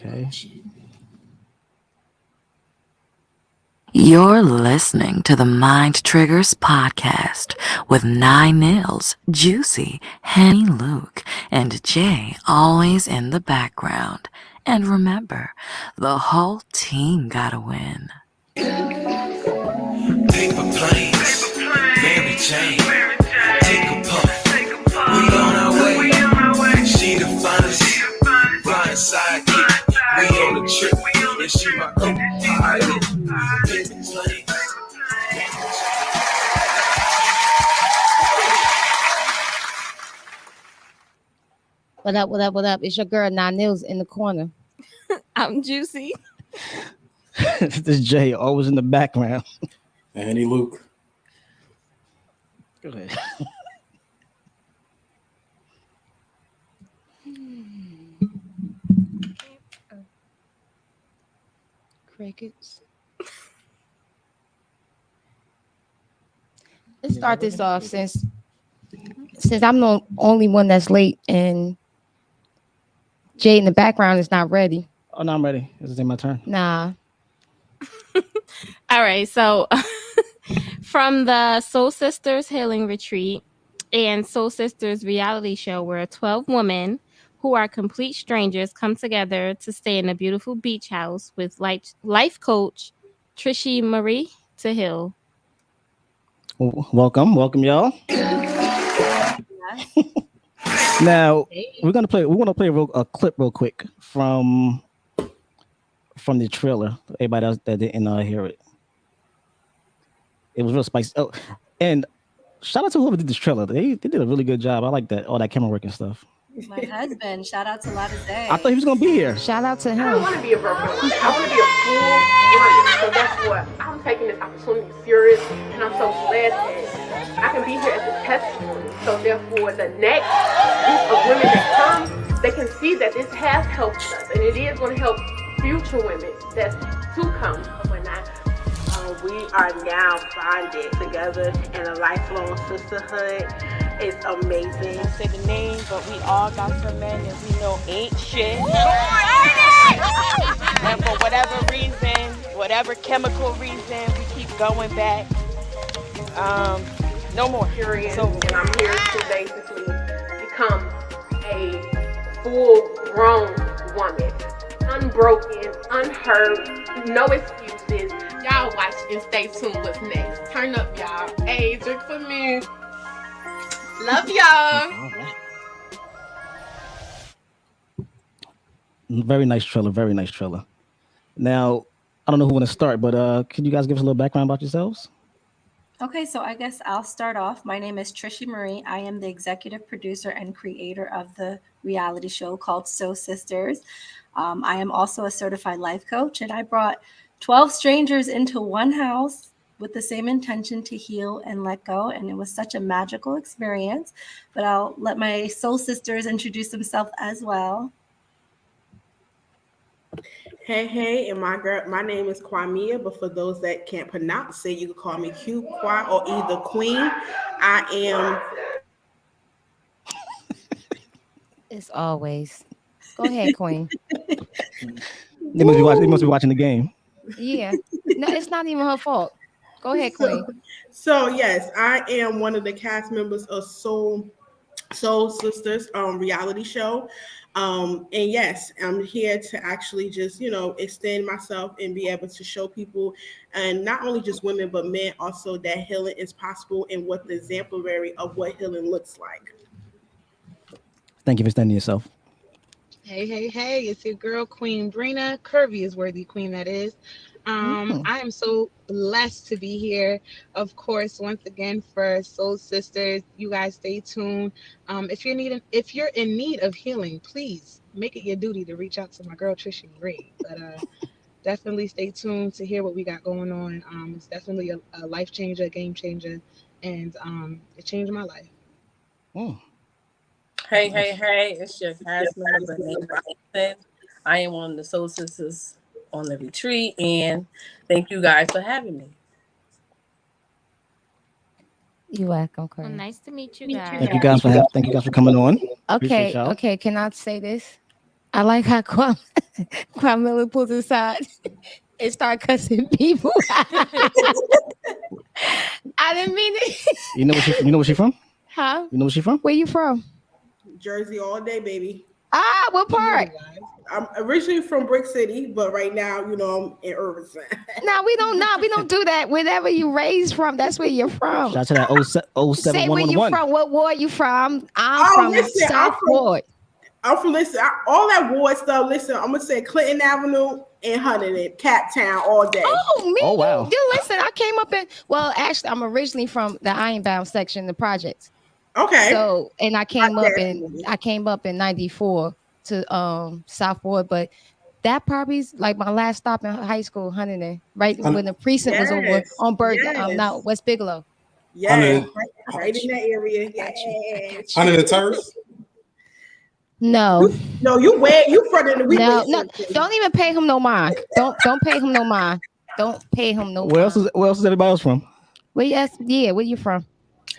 Okay. You're listening to the Mind Triggers podcast with 9 Nils, Juicy, Henny Luke, and Jay always in the background. And remember, the whole team gotta win. Paper planes, Mary Jane, take a puff. We on our way. She the finest, flying sidekick. We on the trip, and she my co-pilot. Paper planes. What up, what up, what up? It's your girl, 9 Nils, in the corner. I'm Juicy. This is Jay, always in the background. Annie Luke. Go ahead. Crickets. Let's start this off since I'm the only one that's late and Jay in the background is not ready. Oh, no, I'm ready. Is it my turn? Nah. All right. So from the Soul Sisters Healing Retreat and Soul Sisters reality show, where 12 women who are complete strangers come together to stay in a beautiful beach house with life coach Trishy Marie to heal. Welcome, y'all. Now we're gonna play a clip real quick from the trailer. Everybody else that didn't hear it. It was real spicy. Oh, and shout out to whoever did this trailer. They did a really good job. I like that, all that camera work and stuff. My husband, shout out to Lada Day. I thought he was gonna be here. Shout out to I don't him. want to be a broken woman. I want to be a full woman. So that's what I'm taking this opportunity serious, and I'm so glad that I can be here as a testimony. So therefore, the next group of women that come, they can see that this has helped us, and it is going to help future women that's to come. We are now bonded together in a lifelong sisterhood. It's amazing. I say the name, but we all got some men that we know ain't shit. And for whatever reason, whatever chemical reason, we keep going back. No more. Period. So, and I'm here to basically become a full-grown woman. Unbroken, unhurt, no excuses. Y'all watch and stay tuned what's next. Turn up, y'all. Hey, drink for me. Love y'all. Very nice trailer. Now, I don't know who want to start, but can you guys give us a little background about yourselves? Okay, so I guess I'll start off. My name is Trishy Marie. I am the executive producer and creator of the reality show called Soul Sisters. I am also a certified life coach, and I brought 12 strangers into one house with the same intention to heal and let go. And it was such a magical experience. But I'll let my soul sisters introduce themselves as well. Hey, and my name is Kwamia, but for those that can't pronounce it, you can call me Q, Kwa, or either Queen. I am. It's always. Go ahead, Queen. They must be watching the game. Yeah. No, it's not even her fault. Go ahead, Queen. So yes, I am one of the cast members of Soul Sisters reality show. And yes, I'm here to actually just, extend myself and be able to show people, and not only just women, but men also, that healing is possible and what the exemplary of what healing looks like. Thank you for standing yourself. Hey, it's your girl, Queen Brina. Curvy is worthy queen, that is. I am so blessed to be here. Of course, once again, for Soul Sisters, you guys stay tuned. If you're in need of healing, please make it your duty to reach out to my girl Trishy Marie. But definitely stay tuned to hear what we got going on. It's definitely a life changer, a game changer, and it changed my life. Oh. Hey, it's your cast member named Robinson. I am one of the Soul Sisters on the retreat, and thank you guys for having me. You're welcome, Well, nice to meet you guys. Thank you guys for coming on. Okay. Can I say this? I like how Carmela pulls aside and start cussing people. I didn't mean it. You know where she from? Huh? You know where she from? Where you from? Jersey all day, baby. Ah, what part? I'm originally from Brick City, but right now, I'm in Irvington. No, we don't do that. Wherever you raised from, that's where you're from. Shout out to that 07 Say where you 111. from. What ward you from? I'm from listen, South Ward. I'm from all that ward stuff. Listen, I'm gonna say Clinton Avenue and Huntington, Cat Town all day. Oh, me. Oh, wow. You listen, I came up actually, I'm originally from the Ironbound section, the projects. Okay. So, and I came up in 94 to South Ward, but that probably is like my last stop in high school, Huntington, right when the precinct was over on Berg, now West Bigelow. Yeah, right in that area. Yeah. Under the turf? No, you front of the week. no, don't even pay him no mind. Don't pay him no mind. Don't pay him no. Where else is everybody else from? Where you from?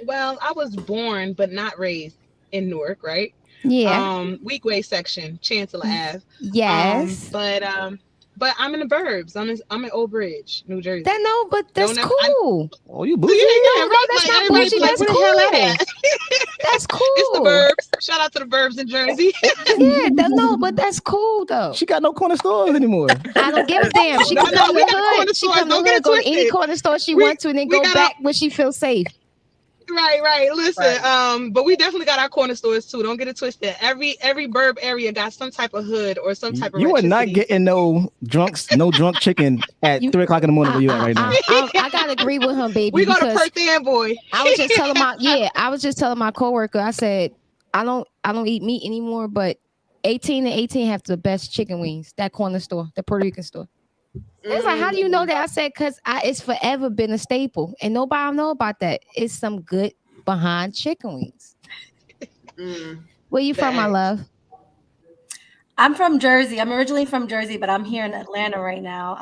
Well, I was born but not raised in Newark, right? Yeah. Weekway section, Chancellor Ave. Yes. But I'm in the burbs. I'm in Old Bridge, New Jersey. But that's cool. Oh, you bougie? That's not bougie. That's cool. That's cool. It's the burbs. Shout out to the burbs in Jersey. But that's cool though. She got no corner stores anymore. I don't give a damn. She can come to the hood. She can go to any corner store she wants to, and then go back when she feels safe. Right. Listen, but we definitely got our corner stores too. Don't get it twisted. Every burb area got some type of hood or some type of. You are not getting no drunk chicken at 3 o'clock in the morning where you at right now. I gotta agree with him, baby. We go to Perth Amboy, boy. I was just telling my coworker. I said I don't eat meat anymore, but 18 and 18 have the best chicken wings. That corner store, the Puerto Rican store. It's like, how do you know that? I said, because it's forever been a staple, and nobody know about that. It's some good behind chicken wings. Where you from, my love? I'm from Jersey. I'm originally from Jersey, but I'm here in Atlanta right now.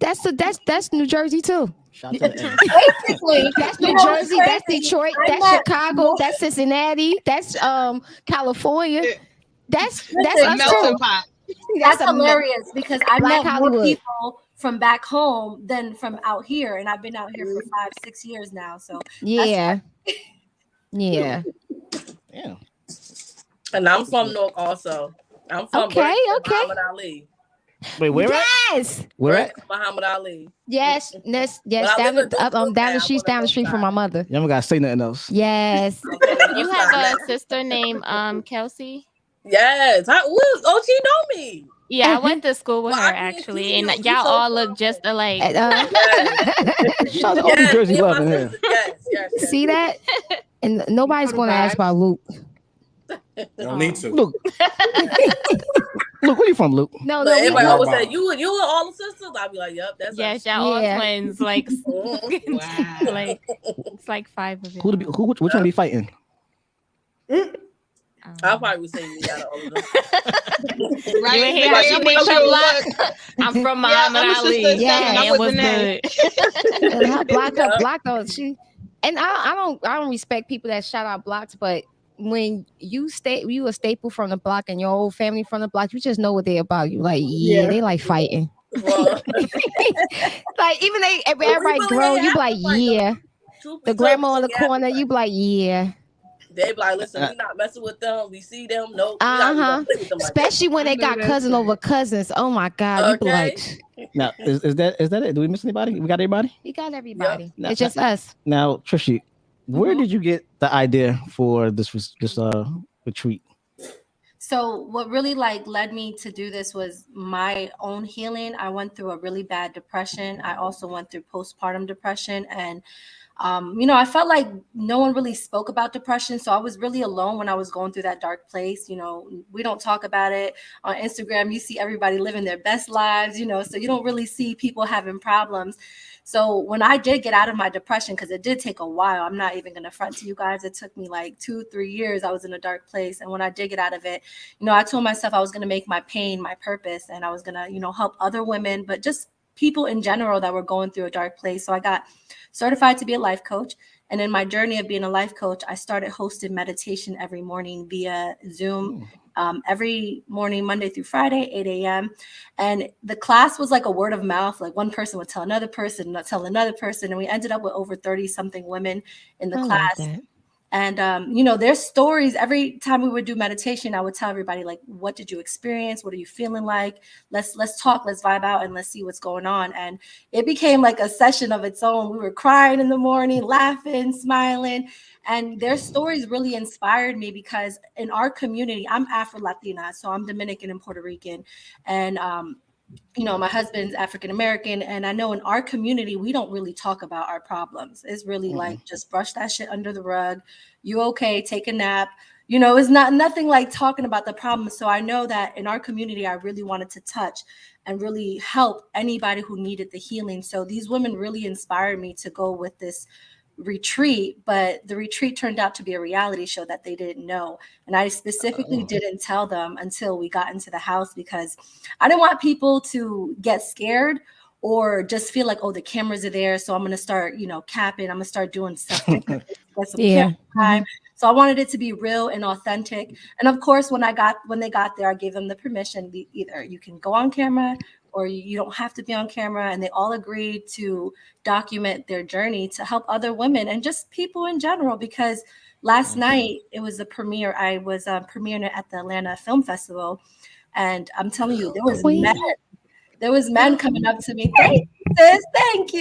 That's New Jersey too. Basically, that's New Jersey. That's Detroit. That's Chicago. That's Cincinnati. That's California. That's us melting too. pot. That's hilarious because I met Hollywood. more people from back home than from out here, and I've been out here for 5-6 years now. So yeah. And I'm from Newark also. I'm from Muhammad Ali. Wait, where yes. Where at? Muhammad Ali. Down the street from my mother. You haven't got to say nothing else. Yes. You have a sister named Kelsey? Yes. She know me. Yeah, I went to school with her actually, and y'all all look just alike. Shout out to all the Jersey love in here. Yes. See that? And nobody's going to ask about Luke. You don't need to. Luke, where you from, Luke? No, everybody always say you and all the sisters. I'll be like, yep, that's yes, y'all all twins. Like, like it's like 5 of you. Which one be fighting? I'll probably say you got all of them. Right? You hear she makes her block. I'm from Muhammad Ali. Yeah, it was good. And her block though. I don't respect people that shout out blocks, but when you a staple from the block and your whole family from the block, you just know what they're about. You like, they like fighting. Like even everybody grow, you be like, the grandma on the corner, you be like, they be like, listen, we not messing with them. We see them, no. Especially when they got cousin over cousins. Oh my God, you be like. Now, is that it? Do we miss anybody? We got everybody? We got everybody. Yep. It's just us. Now, Trishy, where did you get the idea for this retreat? So what really led me to do this was my own healing. I went through a really bad depression. I also went through postpartum depression, and I felt like no one really spoke about depression. So I was really alone when I was going through that dark place. We don't talk about it on Instagram. You see everybody living their best lives, so you don't really see people having problems. So when I did get out of my depression, because it did take a while, I'm not even going to front to you guys. It took me like 2-3 years. I was in a dark place. And when I did get out of it, I told myself I was going to make my pain my purpose, and I was going to, help other women, but just people in general that were going through a dark place. So I got certified to be a life coach. And in my journey of being a life coach, I started hosting meditation every morning via Zoom. every morning, Monday through Friday, 8 a.m. And the class was like a word of mouth. Like one person would tell another person, not tell another person. And we ended up with over 30 something women in the class. And, their stories, every time we would do meditation, I would tell everybody, like, what did you experience? What are you feeling like? Let's talk, let's vibe out, and let's see what's going on. And it became like a session of its own. We were crying in the morning, laughing, smiling. And their stories really inspired me because in our community, I'm Afro-Latina, so I'm Dominican and Puerto Rican. And, my husband's African-American, and I know in our community, we don't really talk about our problems. It's really like, just brush that shit under the rug. You okay, take a nap. It's nothing like talking about the problem. So I know that in our community, I really wanted to touch and really help anybody who needed the healing. So these women really inspired me to go with this retreat, but the retreat turned out to be a reality show that they didn't know. And I specifically didn't tell them until we got into the house because I didn't want people to get scared or just feel like, oh, the cameras are there, so I'm going to start, capping. I'm going to start doing stuff. Time. So I wanted it to be real and authentic. And of course, when they got there, I gave them the permission. Either you can go on camera or you don't have to be on camera. And they all agreed to document their journey to help other women and just people in general. Because last night it was a premiere. I was premiering it at the Atlanta Film Festival. And I'm telling you, there was men coming up to me. Thank you, sis. Thank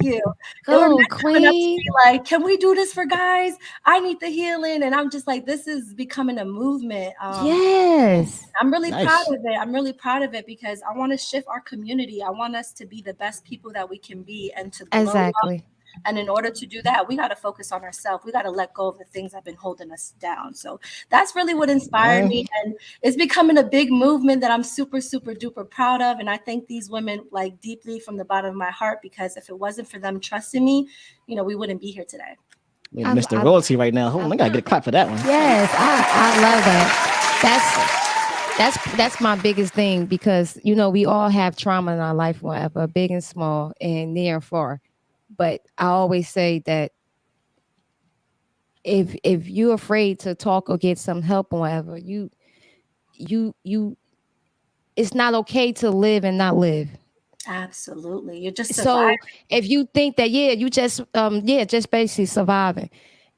you. There were men coming up to me like, can we do this for guys? I need the healing. And I'm just like, this is becoming a movement. Yes. I'm really proud of it. I'm really proud of it because I want to shift our community. I want us to be the best people that we can be and to glow up. And in order to do that, we got to focus on ourselves. We got to let go of the things that have been holding us down. So that's really what inspired me. And it's becoming a big movement that I'm super, super duper proud of. And I thank these women like deeply from the bottom of my heart, because if it wasn't for them trusting me, we wouldn't be here today. Mr. Royalty right now. Hold on, I gotta get a clap for that one. Yes, I love that. That's my biggest thing because, we all have trauma in our life, whatever, big and small and near and far. But I always say that if you're afraid to talk or get some help or whatever, it's not okay to live and not live. Absolutely. You're just surviving. So if you think that, you just basically surviving.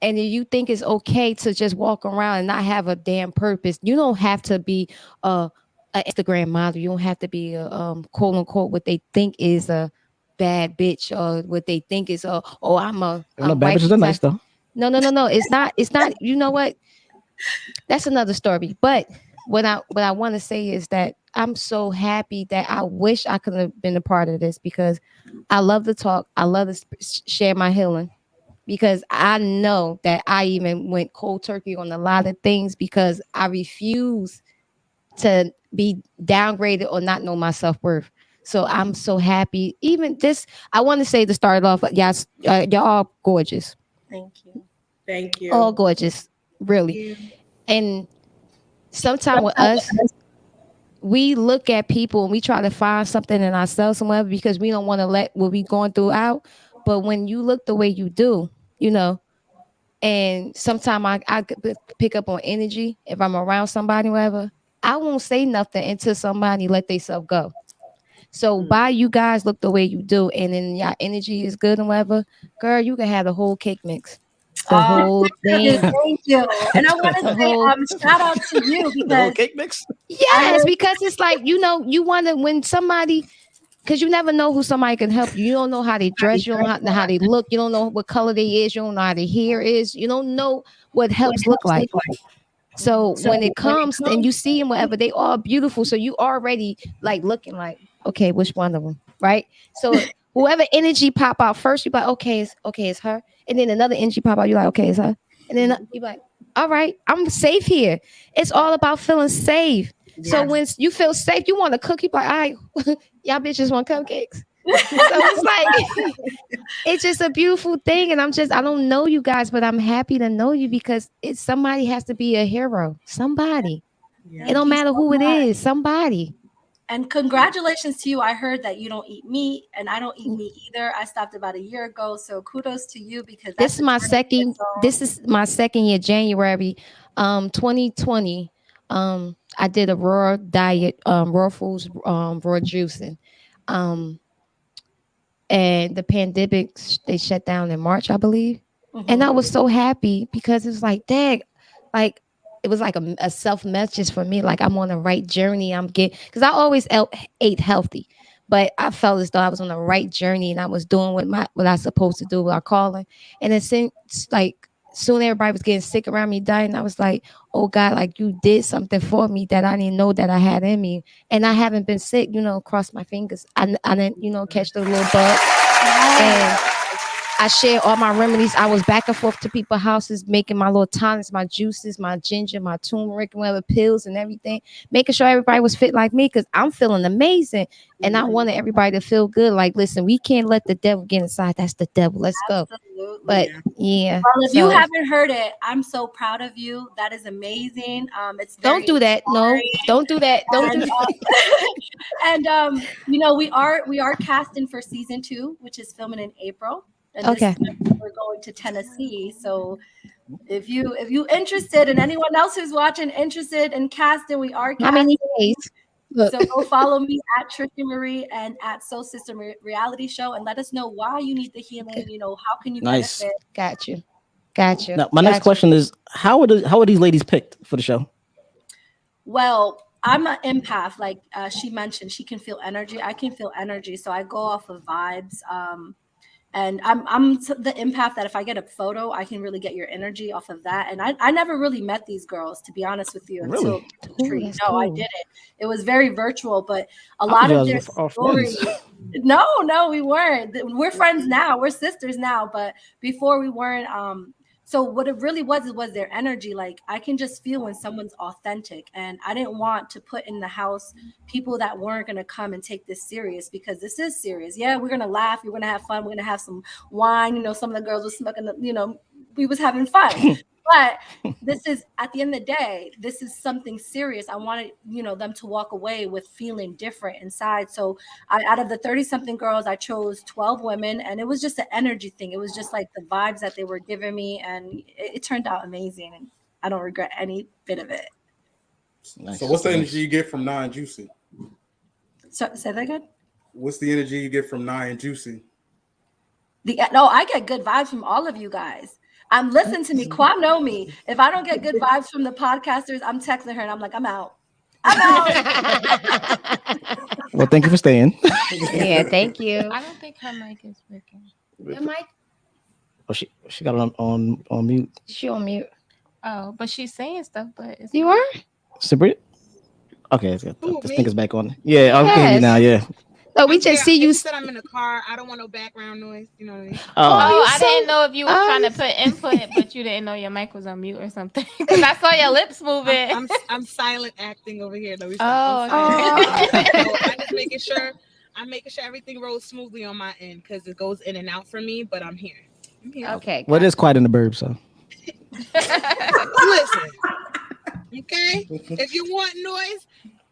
And if you think it's okay to just walk around and not have a damn purpose, you don't have to be an Instagram model. You don't have to be a quote unquote what they think is a bad bitch or what they think is I'm a bad bitches are nice though. No. It's not. You know what? That's another story. But what I want to say is that I'm so happy that I wish I could have been a part of this because I love to talk. I love to share my healing because I know that I even went cold turkey on a lot of things because I refuse to be downgraded or not know my self-worth. So I'm so happy. Even this, I want to say to start off, yes, y'all gorgeous. Thank you. All gorgeous, really. And sometimes with us, we look at people and we try to find something in ourselves somewhere because we don't want to let what we going through out. But when you look the way you do, and sometimes I pick up on energy if I'm around somebody, whatever, I won't say nothing until somebody let themselves go. So by you guys look the way you do, and then your energy is good and whatever, girl, you can have the whole cake mix. The whole thing. Thank you. And I want to say shout out to you because the whole cake mix. Yes, because it's like, you want to, when somebody, because you never know who somebody can help you. You don't know how they dress. You don't know how they look. You don't know what color they is. You don't know how their hair is. You don't know what helps look like. So when it comes and you see them, whatever, they are beautiful. So you already like looking like, okay, which one of them, right? So whoever energy pop out first, you're like, okay, it's her. And then another energy pop out, you're like, okay, it's her. And then you're like, all right, I'm safe here. It's all about feeling safe. Yes. So when you feel safe, you want to cook. You're like, all right, y'all bitches want cupcakes. So it's like, it's just a beautiful thing. And I don't know you guys, but I'm happy to know you because somebody has to be a hero. Somebody. Yeah. It don't matter who it is. Somebody. And congratulations to you. I heard that you don't eat meat and I don't eat meat either. I stopped about a year ago. So kudos to you because this is my second year, January 2020. I did a raw diet, raw foods, raw juicing. And the pandemic, they shut down in March, I believe. And I was so happy because it was like, dang, like it was like a self message for me. Like I'm on the right journey. I'm getting, because I always ate healthy, but I felt as though I was on the right journey and I was doing what I was supposed to do with our calling. And it seemed like soon everybody was getting sick around me, dying. I was like, oh God, like you did something for me that I didn't know that I had in me. And I haven't been sick, cross my fingers. I didn't, catch the little bug. And I shared all my remedies. I was back and forth to people's houses, making my little tonics, my juices, my ginger, my turmeric, whatever pills and everything, making sure everybody was fit like me because I'm feeling amazing. And I wanted everybody to feel good. Like, listen, we can't let the devil get inside. That's the devil. Let's go. But yeah. Well, if you haven't heard it, I'm so proud of you. That is amazing. It's don't do that. No, don't do that. Don't do that. And we are casting for season 2, which is filming in April. And okay. We're going to Tennessee. So if you interested, and anyone else who's watching interested in casting, we are casting. How many days? So go follow me at Trisha Marie and at Soul Sister Reality Show, and let us know why you need the healing. How can you benefit? Got you. Now, my next question is, how are these ladies picked for the show? Well, I'm an empath. Like she mentioned, she can feel energy. I can feel energy, so I go off of vibes. And I'm the empath that if I get a photo, I can really get your energy off of that. And I never really met these girls, to be honest with you, until retreat. No, I didn't. It was very virtual, but a lot of their stories. No, we weren't. We're friends now. We're sisters now, but before we weren't. So what it really was their energy. Like I can just feel when someone's authentic, and I didn't want to put in the house people that weren't going to come and take this serious, because this is serious. Yeah, we're going to laugh. We're going to have fun. We're going to have some wine. Some of the girls were smoking, we was having fun. But this is, at the end of the day, this is something serious. I wanted, them to walk away with feeling different inside. So out of the 30-something girls, I chose 12 women, and it was just an energy thing. It was just like the vibes that they were giving me, and it turned out amazing. And I don't regret any bit of it. Nice. So what's the energy you get from Nye and Juicy? So, say that again? What's the energy you get from Nye and Juicy? I get good vibes from all of you guys. Listen to me. Kwam know me. If I don't get good vibes from the podcasters, I'm texting her and I'm like, I'm out. Well, thank you for staying. Yeah, thank you. I don't think her mic is working. Your mic? Oh, she got it on mute. She on mute. Oh, but she's saying stuff. But you are? Sabrina? Okay, this thing is back on. Yeah, I'm hearing you now. Yeah. So we just see you. Said I'm in the car. I don't want no background noise. You know what I mean? I didn't know if you were trying to put input, but you didn't know your mic was on mute or something. Because I saw your lips moving. I'm silent acting over here. Though. I'm just making sure. I'm making sure everything rolls smoothly on my end because it goes in and out for me. But I'm here. Okay. Well, it is quiet in the burb, so. Listen. Okay. If you want noise.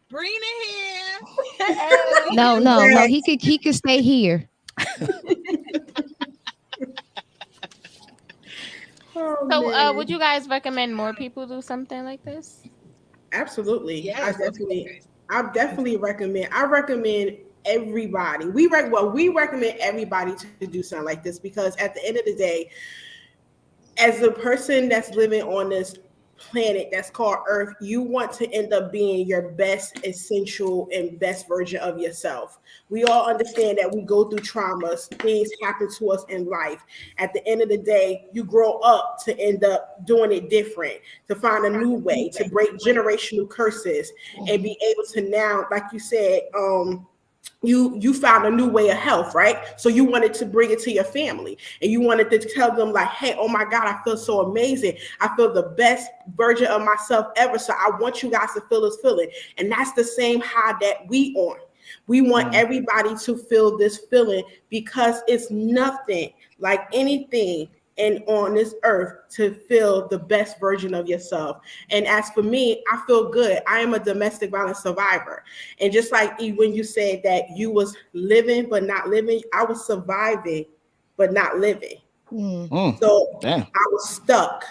Bring it here. No. He could stay here. So, would you guys recommend more people do something like this? Absolutely. Yes, I definitely recommend. I recommend everybody. We recommend everybody to do something like this because at the end of the day, as a person that's living on this planet that's called Earth, you want to end up being your best essential and best version of yourself. We all understand that we go through traumas, things happen to us in life. At the end of the day, you grow up to end up doing it different, to find a new way, to break generational curses and be able to now, like you said, you found a new way of health, right? So you wanted to bring it to your family and you wanted to tell them like, hey, oh my God, I feel so amazing. I feel the best version of myself ever. So I want you guys to feel this feeling. And that's the same high that we on. We want everybody to feel this feeling because it's nothing like anything and on this earth to feel the best version of yourself. And as for me, I feel good. I am a domestic violence survivor. And just like when you said that you was living but not living, I was surviving but not living. So I was stuck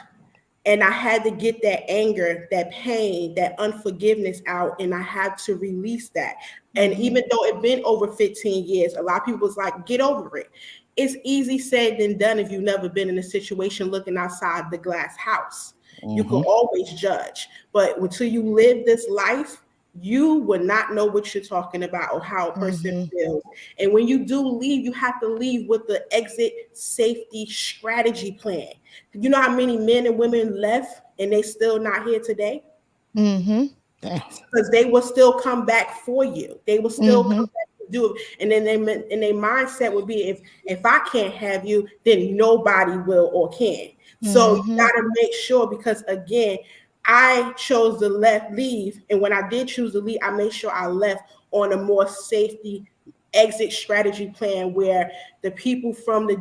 And I had to get that anger, that pain, that unforgiveness out, and I had to release that. And even though it's been over 15 years, a lot of people was like, get over it. It's easy said than done if you've never been in a situation looking outside the glass house. You can always judge. But until you live this life, you will not know what you're talking about or how a person feels. And when you do leave, you have to leave with the exit safety strategy plan. You know how many men and women left and they still not here today? Because they will still come back for you. They will still come back to do it. And then their mindset would be, if I can't have you, then nobody will or can. So you gotta make sure, because again, I chose to leave. And when I did choose to leave, I made sure I left on a more safety exit strategy plan where the people from the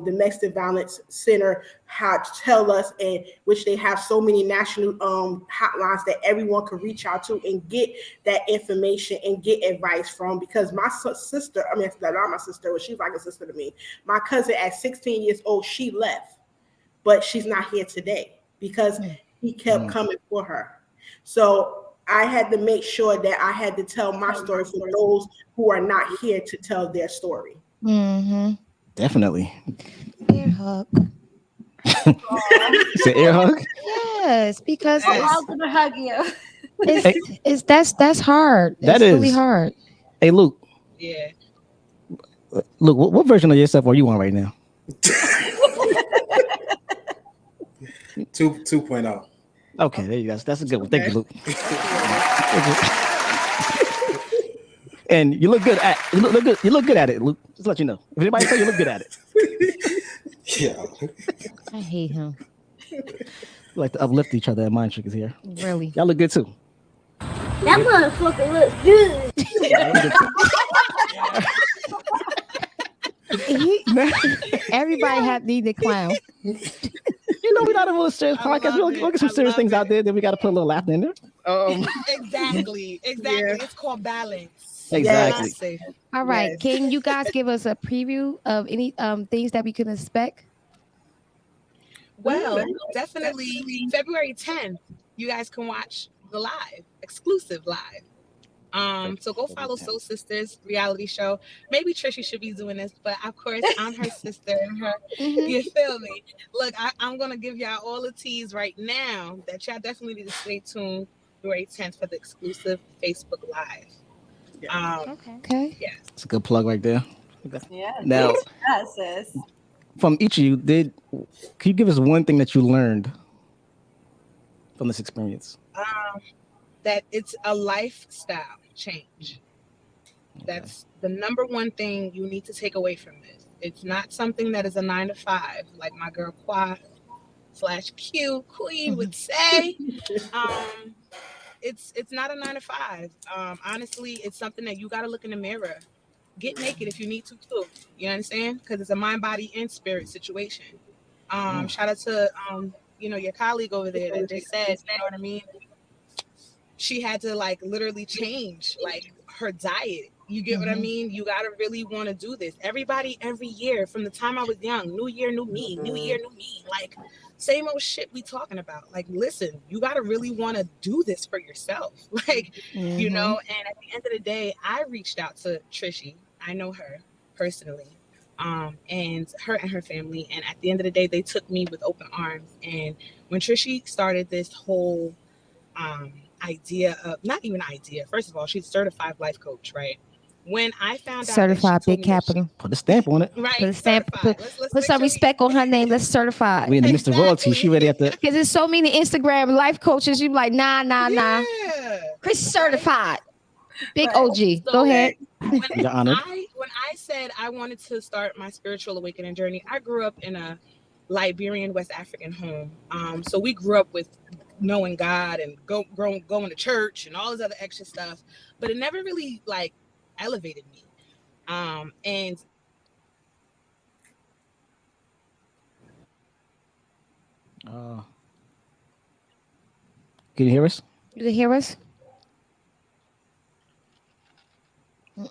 Domestic Violence Center had to tell us, and which they have so many national hotlines that everyone can reach out to and get that information and get advice from. Because my sister, I mean, not my sister, but she's like a sister to me. My cousin at 16 years old, she left, but she's not here today because he kept coming for her. So I had to make sure that I had to tell my story for those who are not here to tell their story. Definitely. Ear hug. It's an ear hug? Yes, because I'm gonna hug you. it's that's hard. That It's is really hard. Hey, Luke. Yeah. Luke, what version of yourself are you on right now? 2.0. Okay, there you go. That's a good one. Thank you, Luke. And you look good at you look good. You look good at it, Luke. Just to let you know. If anybody say you look good at it. Yeah. I hate him. We like to uplift each other at Mind Triggers here. Really. Y'all look good too. That motherfucker looks good. Everybody had need to clown. You know, we're not a real serious podcast. We'll get some serious things out there. Then we got to put a little laughter in there. Exactly. It's called balance. Exactly. Yes. All right. Can you guys give us a preview of any things that we can expect? Well, definitely February 10th, you guys can watch the live, exclusive live. So go follow Soul Sisters reality show. Maybe Trishy should be doing this, but of course I'm her sister and her. You feel me? Look, I'm gonna give y'all all the teas right now that y'all definitely need to stay tuned February 10th for the exclusive Facebook Live. Okay. Yes. It's a good plug right there. Yeah. Now, sis. from each of you, can you give us one thing that you learned from this experience? That it's a lifestyle change. That's the number one thing you need to take away from this. It's not something that is a 9 to 5, like my girl Qua/Q Queen would say. It's not a 9 to 5. Honestly, it's something that you got to look in the mirror. Get naked if you need to too. You understand? Because it's a mind, body, and spirit situation. Shout out to your colleague over there that just said, you know what I mean? She had to like literally change like her diet. You get what I mean? You gotta really want to do this. Everybody, every year, from the time I was young, new year, new me, new year, new me. Like same old shit we talking about. Like, listen, you gotta really want to do this for yourself. Like, you know. And at the end of the day, I reached out to Trishy. I know her personally, and her family. And at the end of the day, they took me with open arms. And when Trishy started this whole idea of, not even idea, first of all, she's a certified life coach, right? When I found out Certified, big capital. Put a stamp on it. Right. Put a stamp. Put some respect on her name. Let's certify. We in the Mr. Royalty. She ready at the. Because there's so many Instagram life coaches. You be like, nah. Chris certified. Big OG. So Go ahead. You're honored. When I said I wanted to start my spiritual awakening journey, I grew up in a Liberian West African home. So we grew up with knowing God and going to church and all this other extra stuff, but it never really like elevated me. And can you hear us? You hear us?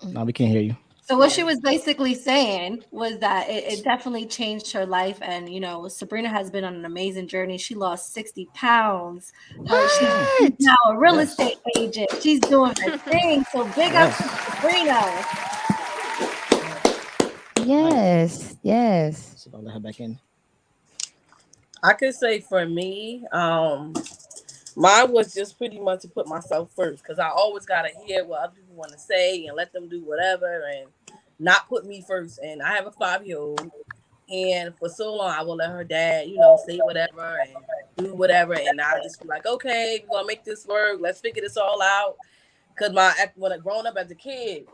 No, we can't hear you. So what she was basically saying was that it definitely changed her life. And, you know, Sabrina has been on an amazing journey. She lost 60 pounds. She's now a real estate agent. She's doing her thing. So big up to Sabrina. Yes, yes. So I'll let her back in. I could say for me, mine was just pretty much to put myself first, because I always gotta hear what other people want to say and let them do whatever and not put me first. And I have a 5-year-old, and for so long I will let her dad, you know, say whatever and do whatever, and I just be like, okay, we're gonna make this work. Let's figure this all out. Because when I growing up as a kid,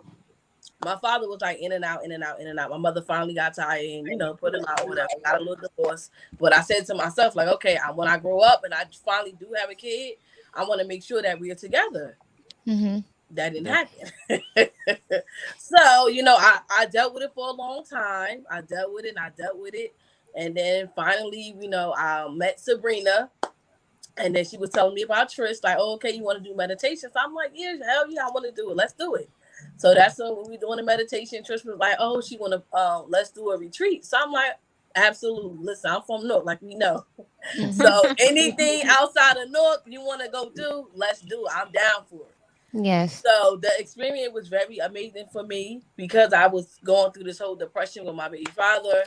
my father was like in and out, in and out, in and out. My mother finally got tired and, you know, put him out or whatever, got a little divorce. But I said to myself, like, okay, when I grow up and I finally do have a kid, I want to make sure that we are together. Mm-hmm. That didn't happen. So, you know, I dealt with it for a long time. I dealt with it. And then finally, you know, I met Sabrina. And then she was telling me about Trish, like, oh, okay, you want to do meditation? So I'm like, yeah, hell yeah, I want to do it. Let's do it. So that's when we were doing the meditation. Trish was like, oh, she want to, let's do a retreat. So I'm like, absolutely. Listen, I'm from North, like we know. Mm-hmm. So anything outside of North you want to go do, let's do it. I'm down for it. Yes. So the experience was very amazing for me because I was going through this whole depression with my baby father.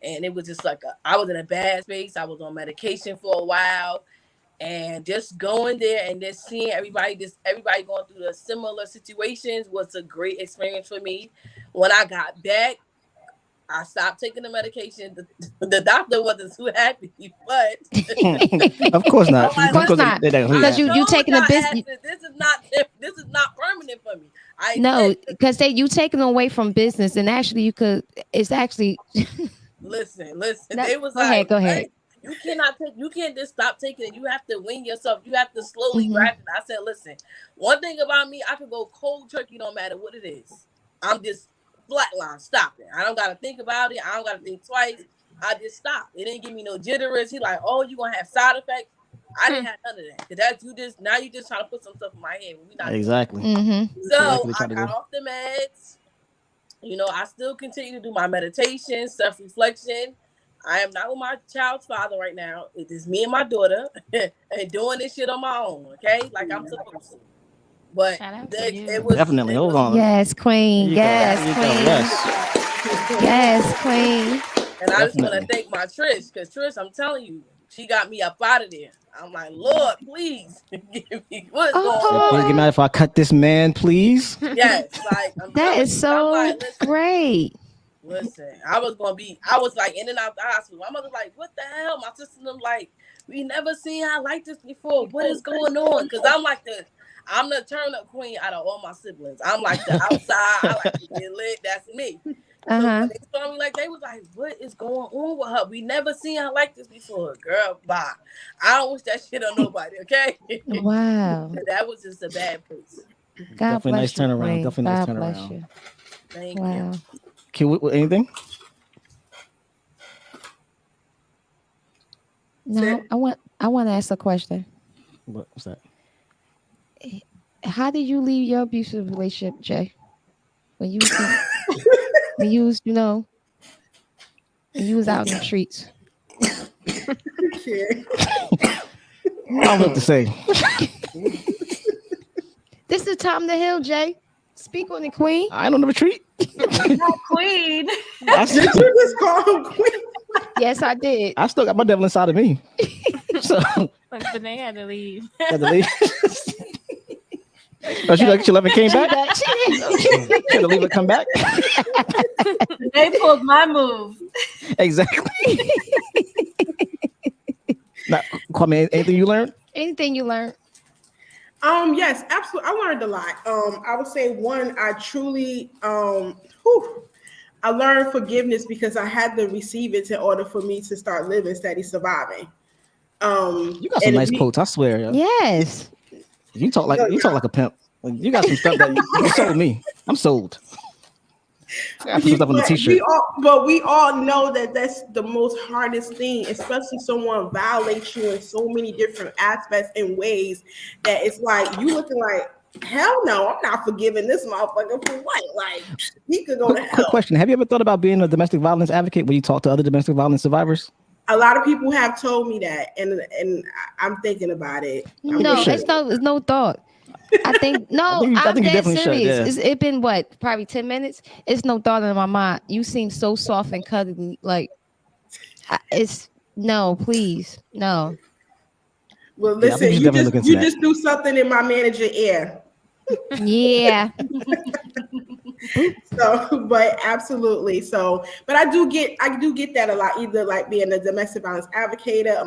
And it was just like, I was in a bad space. I was on medication for a while. And just going there and just seeing everybody going through the similar situations was a great experience for me. When I got back, I stopped taking the medication. The doctor wasn't too happy, but Of course not. Of course not. Because you taking the business. This is not permanent for me. No, because you taking away from business, and actually you could. It's actually. Listen. No, It was go ahead. Go ahead. You can't just stop taking it. You have to win yourself. You have to slowly graduate. I said, listen, one thing about me, I could go cold turkey, no matter what it is. I'm just flatline, stop it. I don't gotta think about it. I don't gotta think twice. I just stop. It didn't give me no jitters. He like, oh, you gonna have side effects. I didn't have none of that. Cause that's you just trying to put some stuff in my head. We not exactly. Mm-hmm. So I got off the meds. You know, I still continue to do my meditation, self-reflection. I am not with my child's father right now. It is me and my daughter and doing this shit on my own, okay? Like I'm supposed to. But it was definitely. Hold on. Yes, Queen. Yes, Queen. Yes, Queen. And I just want to thank my Trish, because Trish, I'm telling you, she got me up out of there. I'm like, Lord, please give me what's going on. Please get mad if I cut this man, please. Yes, like that is so great. Listen, I was like in and out the hospital. My mother's like, what the hell? My sister them like, we never seen her like this before. What is going on? Because I'm the turn up queen out of all my siblings. I'm like the outside. I like to get lit. That's me. So when they saw me, like, they was like, what is going on with her? We never seen her like this before. Girl, bye. I don't wish that shit on nobody, okay? Wow. That was just a bad place. God Definitely bless nice turnaround. you, Definitely God nice bless turnaround. you. Thank Wow. you. Can we anything? No, I want to ask a question. What's that? How did you leave your abusive relationship, Jay? When you was, you know, when you was out in the streets. I don't know what to say. This is time to heal, Jay. Speak on it, Queen. I ain't on the retreat. Not Queen. Did you just call him Queen? Yes, I did. I still got my devil inside of me. So But they had to leave. had to leave. Oh, she left and came back? She had to leave and come back? They pulled my move. Exactly. Now, Kwame, anything you learned? Anything you learned? Yes, absolutely. I learned a lot. I would say one, I truly I learned forgiveness because I had to receive it in order for me to start living steady surviving. You got some nice quotes, I swear. Yo. Yes. You talk like a pimp. You got some stuff that you sold me. I'm sold. I got some stuff on the t-shirt. We all know that that's the most hardest thing, especially someone violates you in so many different aspects and ways that it's like you looking like Hell no, I'm not forgiving this motherfucker for what? Like, he could go to Quick hell. question: have you ever thought about being a domestic violence advocate when you talk to other domestic violence survivors? A lot of people have told me that, and I'm thinking about it. No, it's no thought. I think no, I think you dead definitely should, serious. yeah. It's been what, probably 10 minutes. It's no thought in my mind. You seem so soft and cuddly. Like, it's no, please, no. Well, Yeah, I think listen, you should you definitely look into that. just do something in my manager ear. Yeah. So, but absolutely. So, but I do get that a lot, either like being a domestic violence advocate, a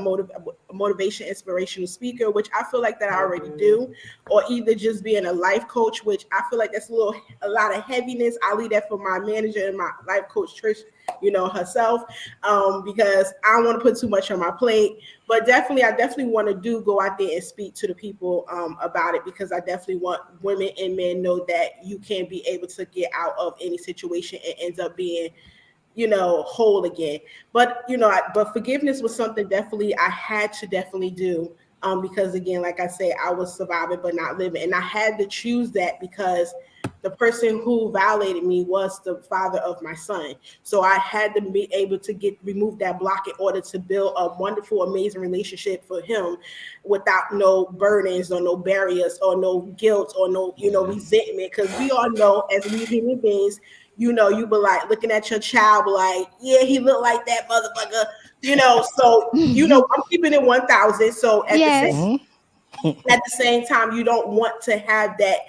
motivation, inspirational speaker, which I feel like that I already do, or either just being a life coach, which I feel like that's a lot of heaviness. I leave that for my manager and my life coach, Trish, herself, because I don't want to put too much on my plate. But I definitely want to go out there and speak to the people about it, because I definitely want women and men know that you can be able to get out of any situation and ends up being, whole again. But but forgiveness was something definitely I had to definitely do, because again, like I say, I was surviving but not living, and I had to choose that because the person who violated me was the father of my son. So I had to be able to remove that block in order to build a wonderful, amazing relationship for him without no burdens or no barriers or no guilt or no, resentment. Because we all know, as we human beings, you be like looking at your child, like, yeah, he looked like that motherfucker, so, I'm keeping it 1,000. So at the same time, you don't want to have that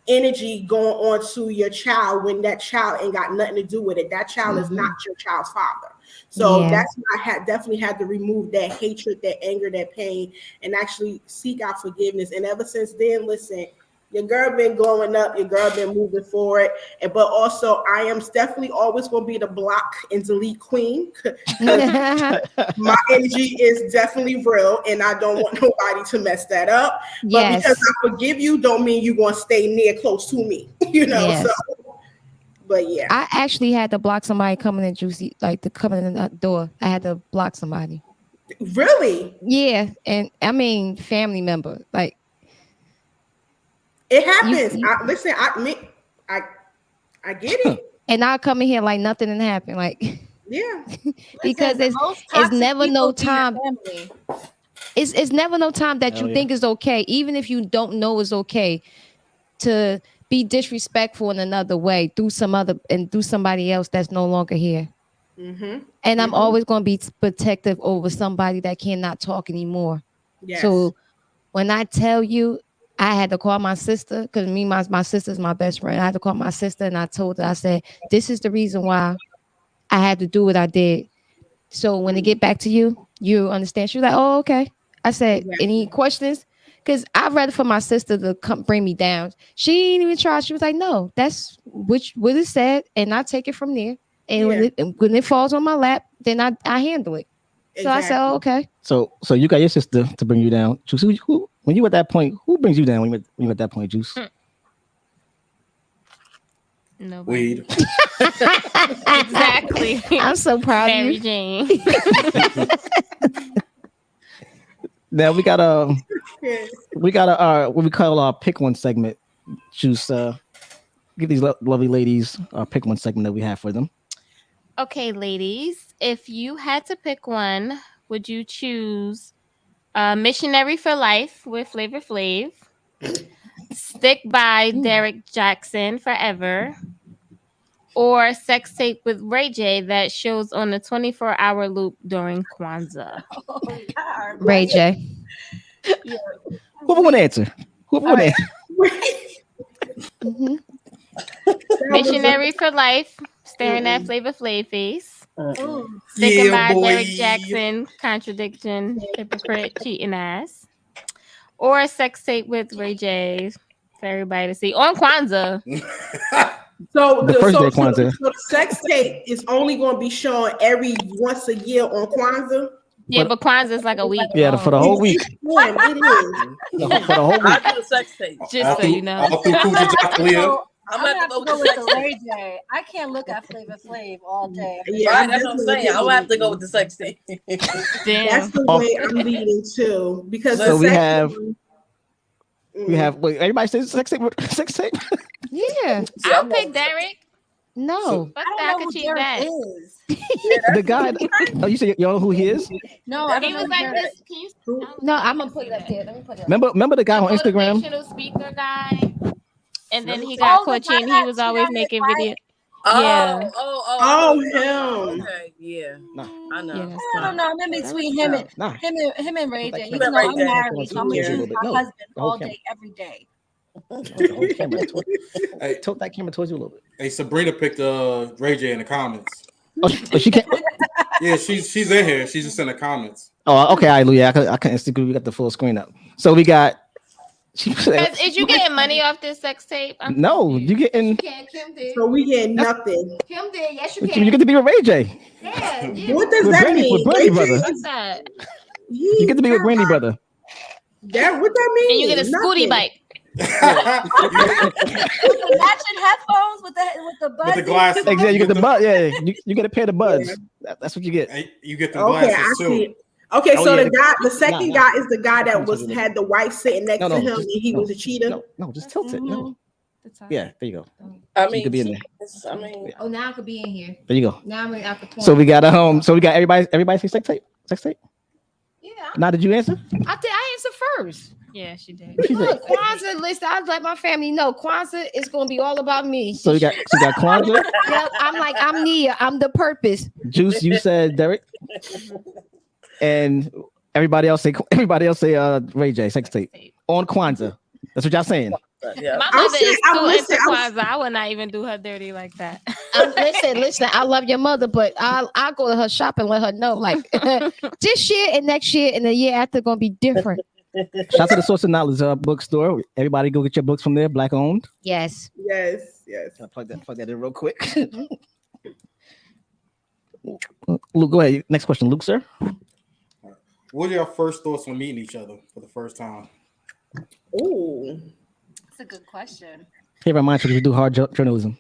energy going on to your child when that child ain't got nothing to do with it. That child is not your child's father. So that's why I definitely had to remove that hatred, that anger, that pain, and actually seek out forgiveness. And ever since then, listen, your girl been going up, your girl been moving forward. But also, I am definitely always going to be the block and delete queen. My energy is definitely real, and I don't want nobody to mess that up. But because I forgive you, don't mean you're going to stay near close to me, So, but yeah. I actually had to block somebody coming in Juicy, like to come in the door. I had to block somebody. Really? Yeah. And I mean, family member, like, it happens. I get it. And I'll come in here like nothing didn't happen. Like, yeah. Because it's never no time. It's never no time that you think is okay, even if you don't know it's okay, to be disrespectful in another way through somebody else that's no longer here. Mm-hmm. And I'm always going to be protective over somebody that cannot talk anymore. Yes. So when I tell you, I had to call my sister, because my sister's my best friend. I had to call my sister, and I told her, I said, this is the reason why I had to do what I did. So when it get back to you, you understand. She was like, oh, okay. I said, any questions? Because I'd rather for my sister to come bring me down. She didn't even try. She was like, no, that's what it said, and I take it from there. And when it falls on my lap, then I handle it. So I said, oh, okay. So you got your sister to bring you down. Juice, when you at that point, who brings you down when you at that point, Juice? No. Weed. Exactly. I'm so proud Mary of you. Jane. Now we got what we call our pick one segment. Juice, give these lovely ladies our pick one segment that we have for them. Okay, ladies, if you had to pick one, would you choose Missionary for Life with Flavor Flav, Stick by Derek Jackson Forever, or Sex Tape with Ray J that shows on the 24-hour loop during Kwanzaa? Oh, God. Ray J. Whoever want to answer. Missionary for Life, staring at Flavor Flav face. Sticking by Derek Jackson, contradiction, hypocrite, cheating ass. Or Sex Tape with Ray J for everybody to see on Kwanzaa. So the first day of Kwanzaa. So the sex tape is only going to be shown every once a year on Kwanzaa. Yeah, but Kwanzaa is like a week. Yeah, for the whole week. It is. For the whole week. I do sex tape. Just so you know. I'm gonna have to go with the Ray J. I can't look at Flavor Flav all day. Yeah, right, that's what I'm saying. I'm gonna have to go with the sex tape. Damn. That's the way I'm leading too. Because so we have We have everybody says sex tape. Sex tape. Yeah. I'll pick Derek. No. Fuck that. I could cheat that. The guy. Oh, you say you know who he is? No, I He don't was know. like this. Can you? No, I'm gonna put it up there. Let me put it up. Remember the guy on Instagram? Motivational speaker guy. And then he got caught cheating. He was always making videos. Yeah. Oh, him. Okay, yeah. I know. Yeah, I don't know. I'm in between him and Ray J. You Like know, I'm Ray J. married, so I'm Yeah. with my No, husband the whole all camera. day, every day. Tilt that camera towards you a little bit. Hey, Sabrina picked Ray J in the comments. Oh, she can't. Yeah, she's in here. She's just in the comments. Oh, okay, hallelujah. I couldn't see because we got the full screen up. So we got. She said, Is you getting money off this sex tape? no, you getting. Kim did. So we get nothing. Kim did. Yes, you You can. get to be with Ray J. Yeah. What does With that Brandy- mean? with Brandy brother. What's that? You get to be with Brandy brother. That what that means? And you get a scooty Nothing. bike. Matching headphones with the buds. With the glasses. Exactly, you get the bud. Yeah, you get a pair of buds. That's what you get. Hey, you get the Okay, I glasses too. see. Okay, Oh, so yeah. the second Nah. guy is the guy that was had the wife sitting next No, to him, just- and he was a cheater. No, just tilt it. No. Yeah, there you go. I You mean, could be in there. I mean, Oh, now I could be in here. There you go. Now I'm at the point. So we got everybody say sex tape. Sex tape. Yeah. Now did you answer? I answer first. Yeah, she did. She said- Look, Kwanzaa, listen, I let my family know Kwanzaa is gonna be all about me. So you got Kwanzaa. Yep, I'm Nia. I'm the purpose. Juice, you said Derek. And everybody else say Ray J, sex tape. On Kwanzaa. That's what y'all saying. yeah. My I'll mother say- is I'll too listen, into I'll- Kwanzaa. I would not even do her dirty like that. Listen. I love your mother, but I'll go to her shop and let her know, like this year and next year and the year after gonna be different. Shout out to the Source of Knowledge bookstore. Everybody go get your books from there, black owned. Yes. Yes. Can I plug that in real quick? Luke, go ahead. Next question, Luke, sir. What are your first thoughts when meeting each other for the first time? Ooh. That's a good question. Favorite mind trick, we do hard journalism.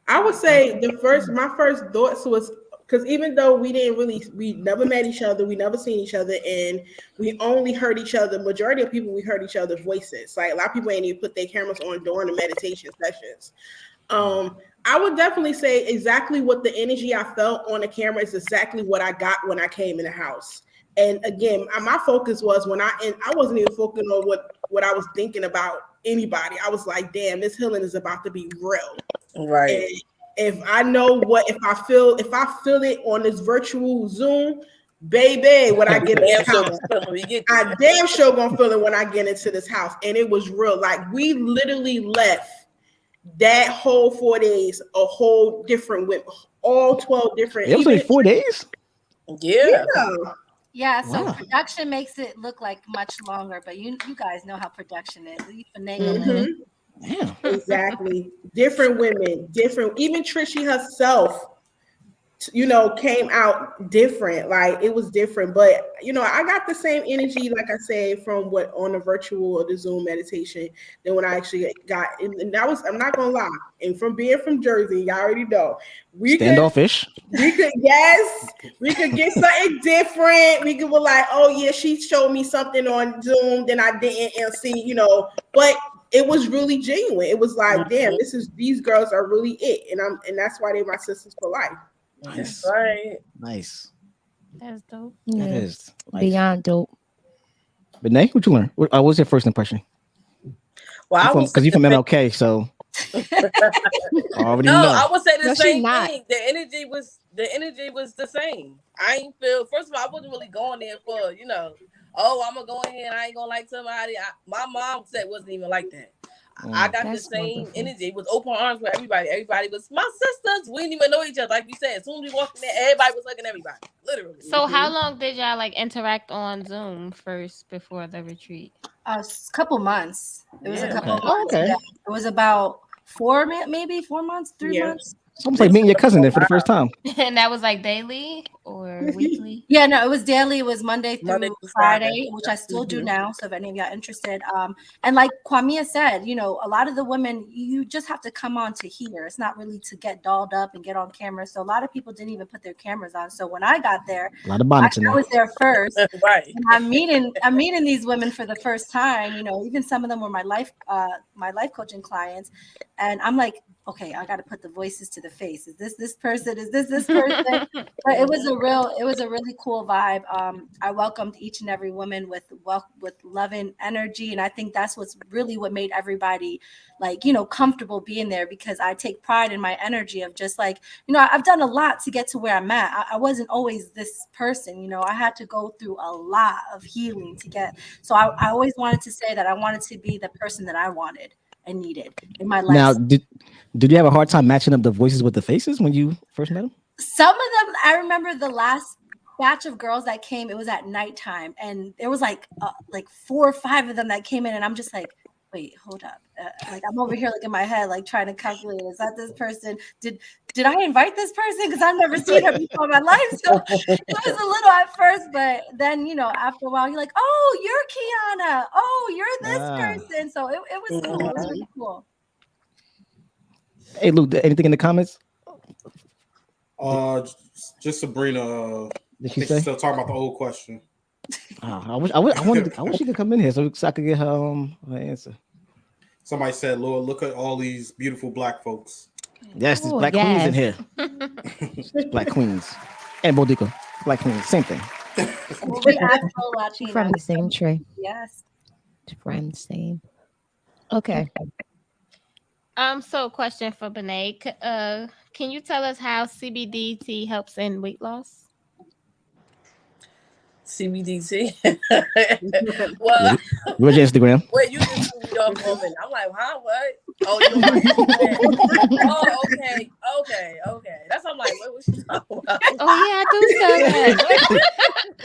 I would say my first thoughts was because even though we never met each other, we never seen each other, and we only heard each other. Majority of people, we heard each other's voices. Like a lot of people ain't even put their cameras on during the meditation sessions. I would definitely say exactly what the energy I felt on the camera is exactly what I got when I came in the house. And again, my focus was I wasn't even focusing on what I was thinking about anybody. I was like, damn, this healing is about to be real. Right. And if I know if I feel it on this virtual Zoom, baby, when I get in this house, I damn sure gonna feel it when I get into this house. And it was real. Like we literally left that whole 4 days, a whole different with all 12 different. It was only 4 days. Yeah. Yeah, so Wow. production makes it look like much longer, but you guys know how production is. You finagle it. Yeah. Exactly. Different women, different. Even Trishy herself, came out different. Like it was different, but I got the same energy, like I said, from what on the virtual or the Zoom meditation than when I actually got. And that was, I'm not gonna lie, and from being from Jersey, y'all already know Standoffish. we could get something different. We could be like, oh yeah, she showed me something on Zoom, then I didn't, and see, but it was really genuine. It was like, damn, these girls are really it, and that's why they're my sisters for life. Nice. Right. Nice. That's dope. That is nice. Beyond dope. But Nay, what you learn? What was your first impression? Well, Because you from MLK, so I already no, know. I would say the No, she same not. thing. The energy was the same. I ain't feel. First of all, I wasn't really going there for oh, I'm gonna go in here and I ain't gonna like somebody. My mom said it wasn't even like that. I got That's the same wonderful. energy. It was open arms for everybody. Everybody was my sisters. We didn't even know each other. Like you said, as soon as we walked in there, everybody was hugging everybody. Literally. So how long did y'all interact on Zoom first before the retreat? A couple months. It was a couple Okay. months. Okay. Yeah. It was about 4 months, 3 Yeah. months. It's almost like meeting your cousin there for the first time. And that was daily? or weekly? Yeah, no, it was daily. It was Monday through Monday through Friday, Friday. which I still do Mhm. now. So if any of y'all interested, and like Kwamia said, you know, a lot of the women, you just have to come on to hear. It's not really to get dolled up and get on camera. So a lot of people didn't even put their cameras on. So when I got there, A lot of bonnets in I there. was there first. Right. And I'm meeting these women for the first time. You know, even some of them were my life coaching clients, and I'm like, okay, I got to put the voices to the face. Is this person? Is this person? But it was a really cool vibe. I welcomed each and every woman with love and energy, and I think that's what made everybody like, you know, comfortable being there, because I take pride in my energy of just like, you know, I've done a lot to get to where I'm at. I wasn't always this person, you know. I had to go through a lot of healing to get. So I always wanted to say that I wanted to be the person that I wanted and needed in my life. Now, did you have a hard time matching up the voices with the faces when you first met them? Some of them, I remember the last batch of girls that came, it was at nighttime, and there was like 4 or 5 of them that came in, and I'm just like, wait, hold up. Like I'm over here like in my head, like trying to calculate, is that this person? Did I invite this person? Because I've never seen her before in my life. So it was a little at first, but then, you know, after a while, you're like, oh, you're Kiana. Oh, you're this person. So it was cool. It was really cool. Hey, Luke, anything in the comments? Just Sabrina. Did she I think say? she's still talking about the old question. I wish she could come in here so I could get her answer. Somebody said, Lord, look at all these beautiful black folks. Yes, there's Oh, black queens in here. Black queens and Bodica. Black queens, same thing. From the same tree. Yes. From the same. Okay. So question for Benet. Can you tell us how CBD helps in weight loss? CBDT. Well, Where's your Instagram? wait, you just threw me off for a minute. I'm like, huh? What? Oh, you know what? Oh, okay. That's I'm like, what was she talking about? Oh yeah, I do sell that.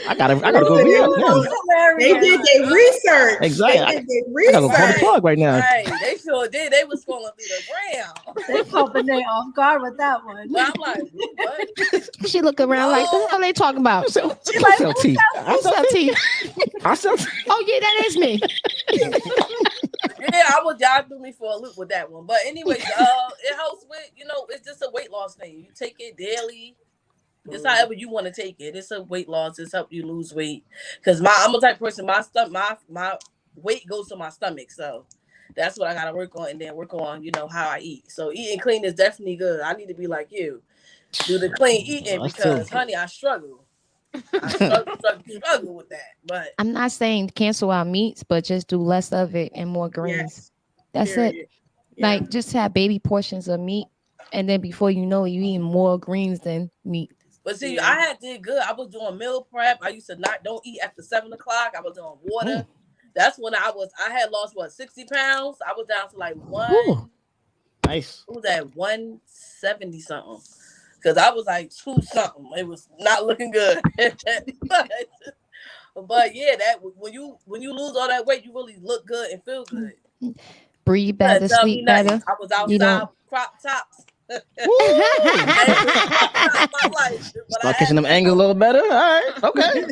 I gotta go read it. They did their research. Exactly. They did their I gotta go call the research. plug right now. Right, they sure did. They was scrolling through the ground. They caught Benet off guard with that one. But I'm like, what? She look around like, what are they talking about? I sell tea. I sell tea. I sell tea. Oh yeah, that is me. Yeah, y'all threw me for a loop with that one. But anyways, it helps with, you know, it's just a weight loss thing. You take it daily. It's however you want to take it. It's a weight loss. It's help you lose weight. Because I'm a type of person, my weight goes to my stomach. So that's what I gotta work on, and then work on, you know, how I eat. So eating clean is definitely good. I need to be like you. Do the clean eating because honey, I struggle. Struggle with that. But I'm not saying cancel out meats, but just do less of it and more greens. Yes. That's Period. it. Like just have baby portions of meat, and then before you know it, you eating more greens than meat. But see, I did good. I was doing meal prep. I used to don't eat after 7 o'clock. I was doing water. That's when I had lost 60 pounds. I was down to like nice. What was that, 170 something? Because I was like 2 something. It was not looking good. but yeah, that when you lose all that weight, you really look good and feel good. Breathe better, sleep better. I was outside crop tops. Start catching them angles a little better. All right, okay.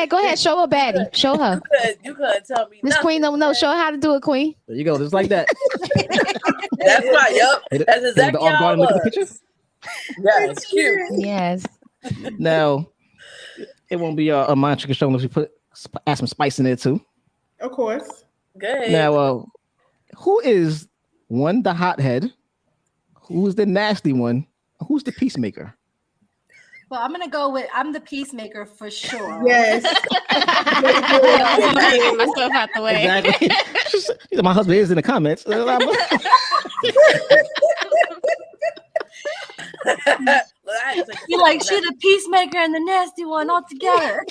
Go ahead. Show her, baddie. Show her. You couldn't tell me. This queen don't know. Show her how to do it, queen. There you go, just like that. That's right. Yep. That's exactly how it look at the was. picture. Yeah, it's cute. Yes. Now, it won't be a mind trick show unless we add some spice in there too. Of course. Good. Now, who is the hothead? Who's the nasty one? Who's the peacemaker? Well, I'm gonna go with I'm the peacemaker for sure. Yes. Myself out the way. Exactly. My husband is in the comments. You're like, she the peacemaker and the nasty one all together.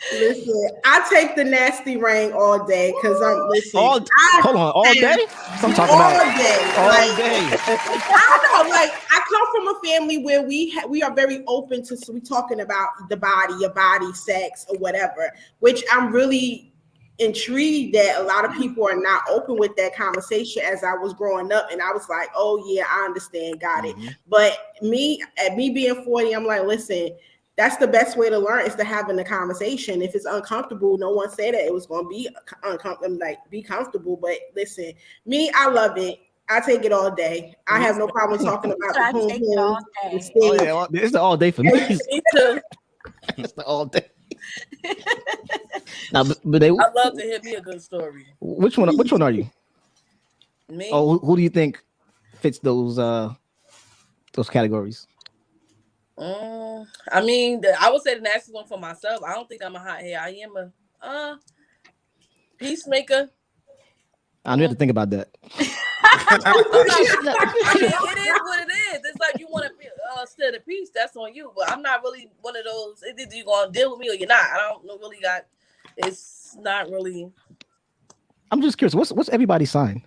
Listen, I take the nasty ring all day because I'm listening. All day? I'm talking all about day. all day. I know, like I come from a family where we are very open to we talking about the body, your body, sex, or whatever, which I'm really intrigued that a lot of people are not open with that conversation as I was growing up. And I was like, oh yeah, I understand, got it. But me being 40, I'm like, listen, that's the best way to learn is to having the conversation. If it's uncomfortable, no one said that it was going to be uncomfortable, like be comfortable. But listen, me, I love it. I take it all day. I have no problem talking about the home. Oh, yeah, it's the all day for me. Me too. It's the all day. Now, but they, I love to hear me a good story. which one are you? Me? Oh, who do you think fits those categories? I mean, I would say the nastiest one for myself. I don't think I'm a hothead. I am a peacemaker. I knew you have to think about that. I mean, it is what it is. It's like you want to steal the peace. That's on you. But I'm not really one of those. It's either you're gonna deal with me or you're not. I don't really got. It's not really. I'm just curious. What's everybody's sign?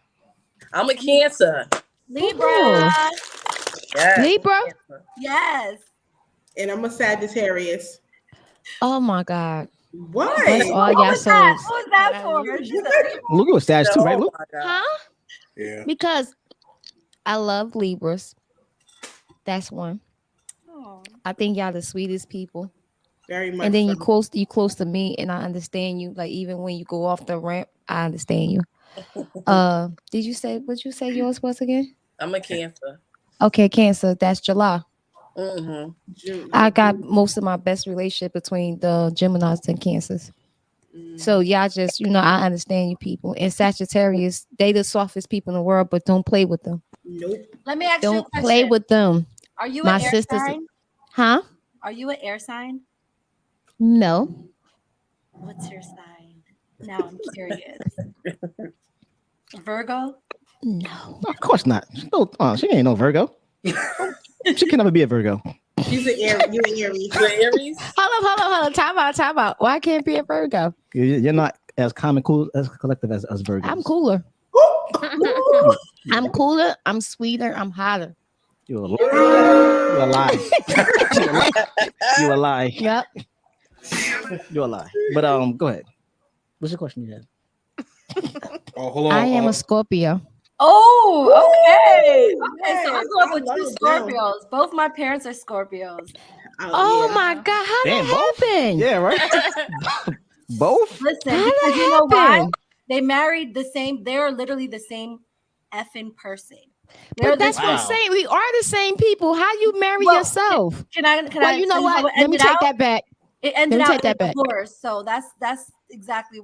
I'm a Cancer. Libra. Yes. Libra. Yes. And I'm a Sagittarius. Oh my God. What? Bless all What y'all was that? souls. What was that for? She said, Luke was Sag too, right, Luke? Huh? Yeah. Because I love Libras. That's one. oh. I think y'all the sweetest people. Very much. And then so. you close to me, and I understand you. Like even when you go off the ramp, I understand you. Did you say what you say yours was again? I'm a Cancer. Okay, Cancer. That's July. Mm-hmm. I got most of my best relationship between the Geminis and Cancers. So y'all just, I understand you people. And Sagittarius, they the softest people in the world, but don't play with them. Nope. Let me ask you a Don't question. play with them. Are you my an air sisters. sign? Huh? Are you an air sign? No. What's your sign? Now I'm curious. Virgo? No. Of course not. No, she ain't no Virgo. She can never be a Virgo. She's an Aries. You an Aries. You're Aries? Hold on. Time out. Why I can't be a Virgo? You're not as cool as collective as us Virgos. I'm cooler. I'm cooler. I'm sweeter. I'm hotter. You a lie. You a lie. Yep. You a lie. But go ahead. What's your question you had? Oh, hold on. I am a Scorpio. Oh, okay. Okay, so I'm going with Write two it down. Scorpios. Both my parents are Scorpios. Oh yeah. my God, how Damn, that happened? Yeah, right. Both. Listen, How because that you know why? happen? They married the same, they're literally the same effing person. They're But that's the, what I'm Wow. saying. We are the same people. How you marry Well, yourself? Can I Well, you know tell how what? it Let me ended take out? that back. It ended Let me out take in that a back. divorce. So that's exactly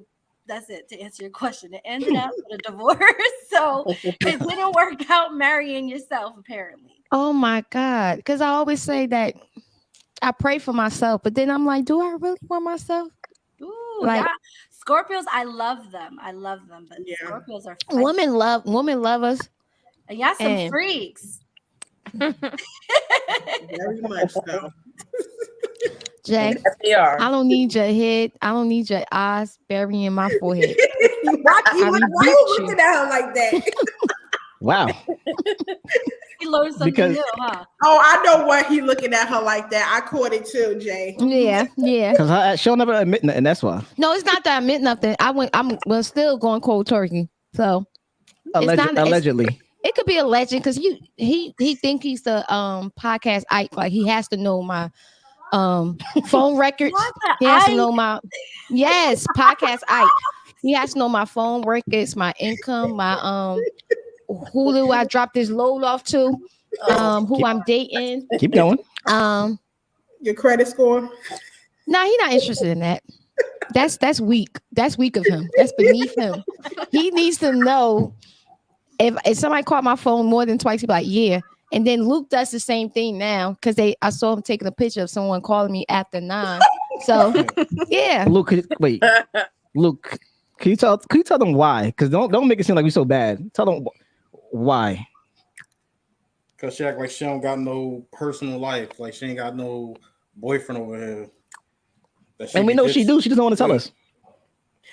that's it to answer your question. It ended up with a divorce. So it didn't work out marrying yourself, apparently. Oh my God. Because I always say that I pray for myself, but then I'm like, do I really want myself? Ooh, Like- yeah. Scorpios, I love them. But Yeah. Scorpios are Women love us. and y'all some and- freaks. Very much so. Jay, Yes, they are. I don't need your head. I don't need your eyes burying my forehead. Why I you rebuke looking you. at her like that? Wow. He learned something Because- new, huh? Oh, I know why he looking at her like that. I caught it too, Jay. Yeah. Because she'll never admit nothing. That's why. No, it's not that I meant nothing. I'm still going cold turkey. So Allegedly. it could be a legend because he think he's the podcast Ike. Like he has to know my phone records. What the He has to Ike? know my podcast Ike. He has to know my phone records, my income, my who I dropped this load off to, who I'm dating. Keep going. Your credit score. Nah, he's not interested in that. That's weak. That's weak of him. That's beneath him. He needs to know if somebody called my phone more than twice, he'd be like, yeah. And then Luke does the same thing now because I saw him taking a picture of someone calling me after 9. So yeah. Luke, wait. Luke, can you tell them why? Because don't make it seem like we're so bad. Tell them why. Because she act like she don't got no personal life. Like she ain't got no boyfriend over here. And we know she do. She doesn't want to tell us.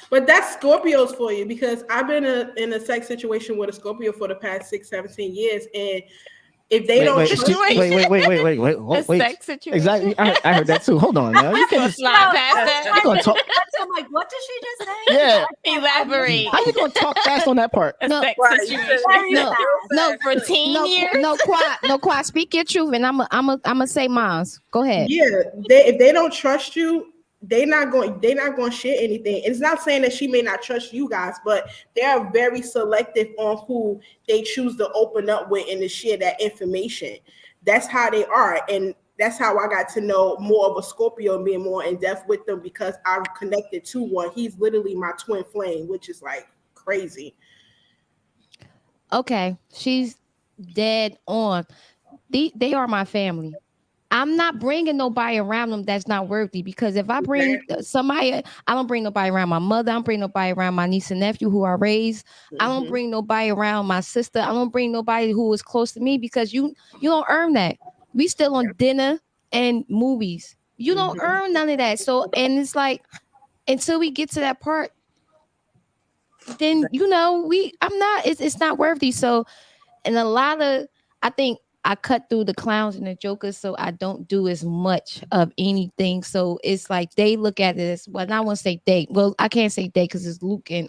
But that's Scorpios for you because I've been in a sex situation with a Scorpio for the past 17 years. And If they don't trust you, wait. A Wait. sex situation. Exactly. I heard that too. Hold on now. You can't just, Slide past that. you gonna talk. I'm like, what did she just say? Yeah. Elaborate. How you gonna talk fast on that part? A No, sex Right, you situation. said- No, For teen no, years. no, quiet. Speak your truth, and I'm say mine. Go ahead. yeah, if they don't trust you, they're not going to share anything. It's not saying that she may not trust you guys, but they are very selective on who they choose to open up with and to share that information. That's how they are, and that's how I got to know more of a Scorpio and being more in depth with them, because I'm connected to one. He's literally my twin flame, which is like crazy. Okay, she's dead on. They are my family. I'm not bringing nobody around them that's not worthy, because if I bring somebody, I don't bring nobody around my mother. I don't bring nobody around my niece and nephew who are raised. I don't bring nobody around my sister. I don't bring nobody who is close to me, because you don't earn that. We still on dinner and movies. You don't earn none of that. So, and it's like, until we get to that part, then it's not worthy. So, and a lot of, I think I cut through the clowns and the jokers, so I don't do as much of anything. So it's like they look at it as, well, I want to say they. Well, I can't say they because it's Luke and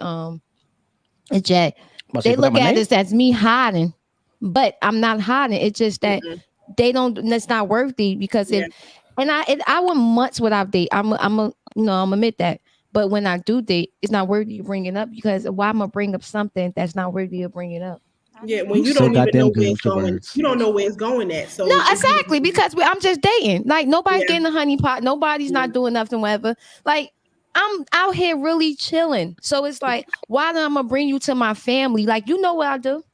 Jay. They look at it as me hiding, but I'm not hiding. It's just that they don't. That's not worthy, because I went months without date. I'm admit that. But when I do date, it's not worthy to bring it up, because why am I bring up something that's not worthy of bringing up? Yeah, when you don't even know where it's going, you don't know where it's going at. So no, exactly, because I'm just dating. Like, nobody's getting a honey pot. Nobody's not doing nothing, whatever. Like, I'm out here really chilling. So it's like, why do I'm gonna bring you to my family? Like, you know what I do?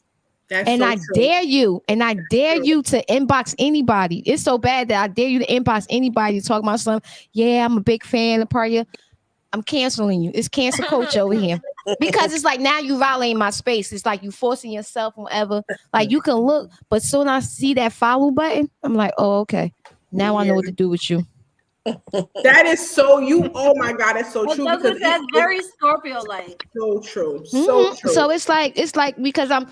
I dare you to inbox anybody. It's so bad that I dare you to inbox anybody to talk about something. Yeah, I'm a big fan of part of you. I'm canceling you. It's cancel culture over here. Because it's like, now you violating my space. It's like you forcing yourself, whatever. Like, you can look, but soon I see that follow button, I'm like, oh, okay. Now I know what to do with you. That is so you. Oh my God, that's so true. Because that's very Scorpio-like. So true. So true. So it's like because I'm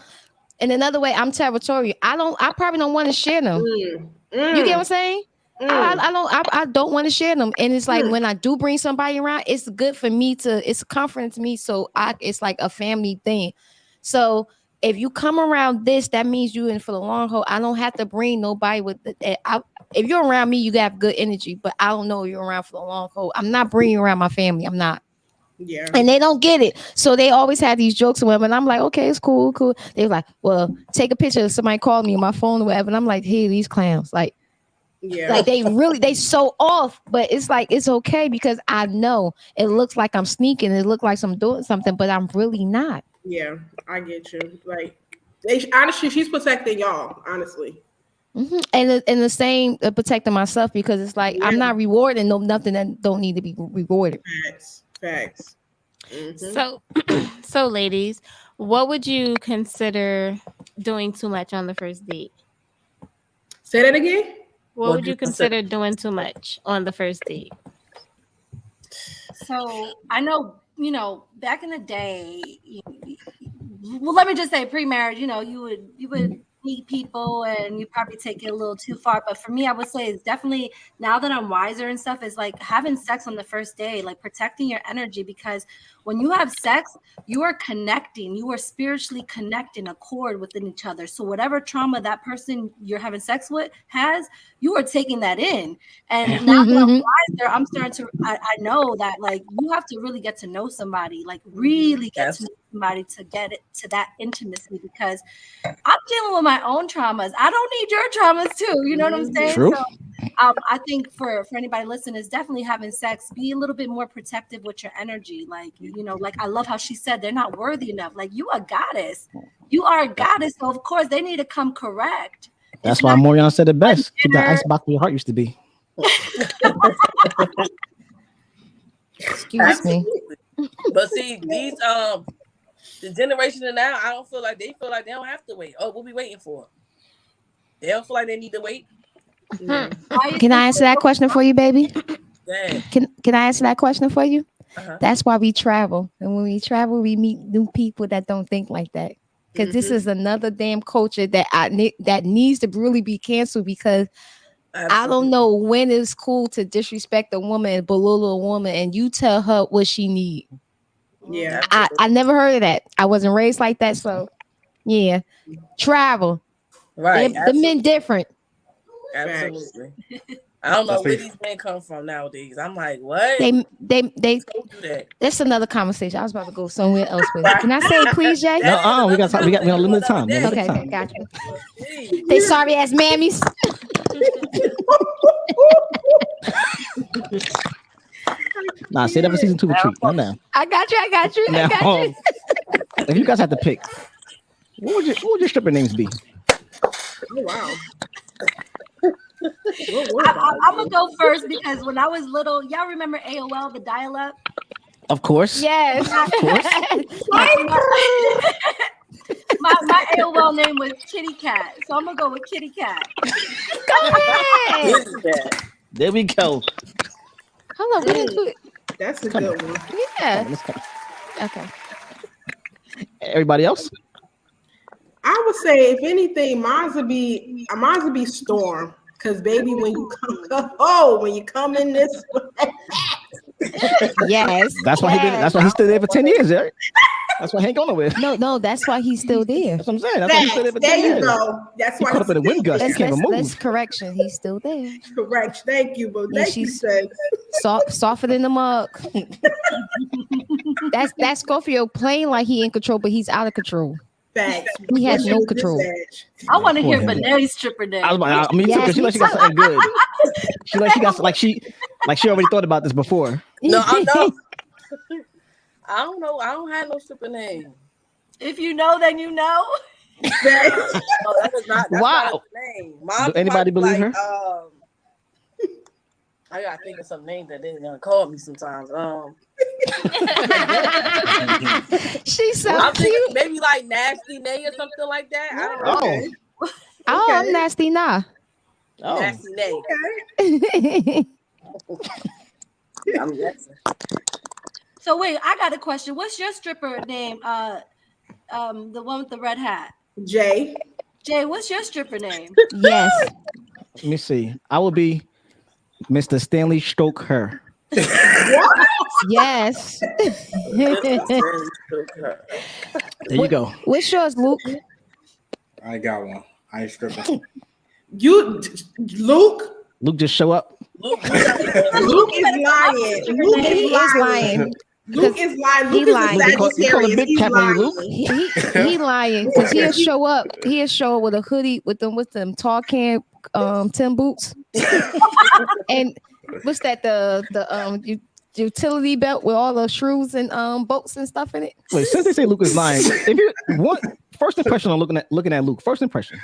in another way, I'm territorial. I probably don't want to share them. You get what I'm saying? I don't want to share them. And it's like, when I do bring somebody around, it's good for me it's comforting to me. So it's like a family thing. So if you come around this, that means you in for the long haul. I don't have to bring nobody with if you're around me, you got good energy, but I don't know if you're around for the long haul. I'm not bringing around my family. I'm not. Yeah. And they don't get it. So they always have these jokes with them. And I'm like, okay, it's cool. They're like, well, take a picture of somebody called me on my phone or whatever. And I'm like, hey, these clowns. Like, like they so off, but it's like, it's okay, because I know it looks like I'm sneaking. It looks like I'm doing something, but I'm really not. Yeah, I get you. Like, honestly, she's protecting y'all, honestly. And the same protecting myself, because it's like, I'm not rewarding nothing that don't need to be rewarded. Facts. So ladies, what would you consider doing too much on the first date? Say that again. What would you consider doing too much on the first date? So I know, back in the day, well, let me just say pre-marriage, you would meet people and you probably take it a little too far. But for me, I would say it's definitely, now that I'm wiser and stuff, is like having sex on the first day, like protecting your energy, because when you have sex, you are connecting, you are spiritually connecting a cord within each other. So whatever trauma that person you're having sex with has, you are taking that in. And now that I'm wiser, I'm starting to, I know that, like, you have to really get to know somebody, like really get to know somebody to get it to that intimacy, because I'm dealing with my own traumas. I don't need your traumas too. You know what I'm saying? True. So I think for anybody listening, is definitely having sex, be a little bit more protective with your energy. Like, like, I love how she said they're not worthy enough. Like, you are a goddess. You are a goddess. So of course they need to come correct. That's why Moriana said it best. Keep that ice box where your heart used to be. Excuse me. But see, these the generation of now, I don't feel like they don't have to wait. Oh, what we waiting for? They don't feel like they need to wait. Can I answer that question for you, baby? Can I answer that question for you? That's why we travel. And when we travel, we meet new people that don't think like that. because this is another damn culture that that needs to really be canceled because I don't know when it's cool to disrespect a woman and belittle a woman and you tell her what she need. Yeah. I never heard of that. I wasn't raised like that. So yeah. Travel. Right. The men different. Absolutely. I don't know where these men come from nowadays. I'm like, what? They do that. That's another conversation. I was about to go somewhere else with it. Can I say it, please, Jay? No, we got limited time. Okay, got you. They sorry ass mammies. Nah, say that for season 2 retreat. Not now. I got you. Now, if you guys had to pick, what would your stripper names be? Oh wow. I'm gonna go first because when I was little, y'all remember AOL, the dial-up? Of course. Yes. Of course. my AOL name was Kitty Cat, so I'm gonna go with Kitty Cat. Go ahead. There we go. Hold on. That's a good one. Yeah. Okay. Everybody else? I would say, if anything, mine would be Storm. Cause baby, when you come in this way. Yes. That's why he stayed there for 10 years, Eric. That's why he ain't going nowhere. No, that's why he's still there. That's what I'm saying. That's why he stayed there for 10 There years. you go. That's why caught up in a wind gust. He can't even move. That's correction. He's still there. Correct. Thank you, but thank you, she's sis. Softer than the mug. That's Scorpio playing like he in control, but he's out of control. Facts. He has no control. I want to hear Bene's stripper name. Me too, because she like she got something good. She already thought about this before. No, I know. I don't know. I don't have no stripper name. If you know, then you know. No, that is not. That's Wow. not his name. Mine Do anybody believe her? I gotta think of some names that they're gonna call me sometimes. She's so I'm cute. thinking maybe like Nasty Nay or something like that. I don't know. Oh, I'm nasty now. Nasty Nay. I'm guessing. So wait, I got a question. What's your stripper name? The one with the red hat. Jay. Jay, what's your stripper name? Yes. Let me see. I will be Mr. Stanley Stroke Her. Yes. There you go. What's yours, Luke? I got one. I ain't stripping. Luke just show up. Luke is lying. Luke is lying. Luke is lying. He Luke lying. is a Sagittarius. He's lying. He lying because he'll show up. He'll show up with a hoodie with them tall can Tim boots. And what's that? The utility belt with all the shrews and boats and stuff in it. Wait, since they say Luke is lying, if you want first impression on looking at Luke, first impression.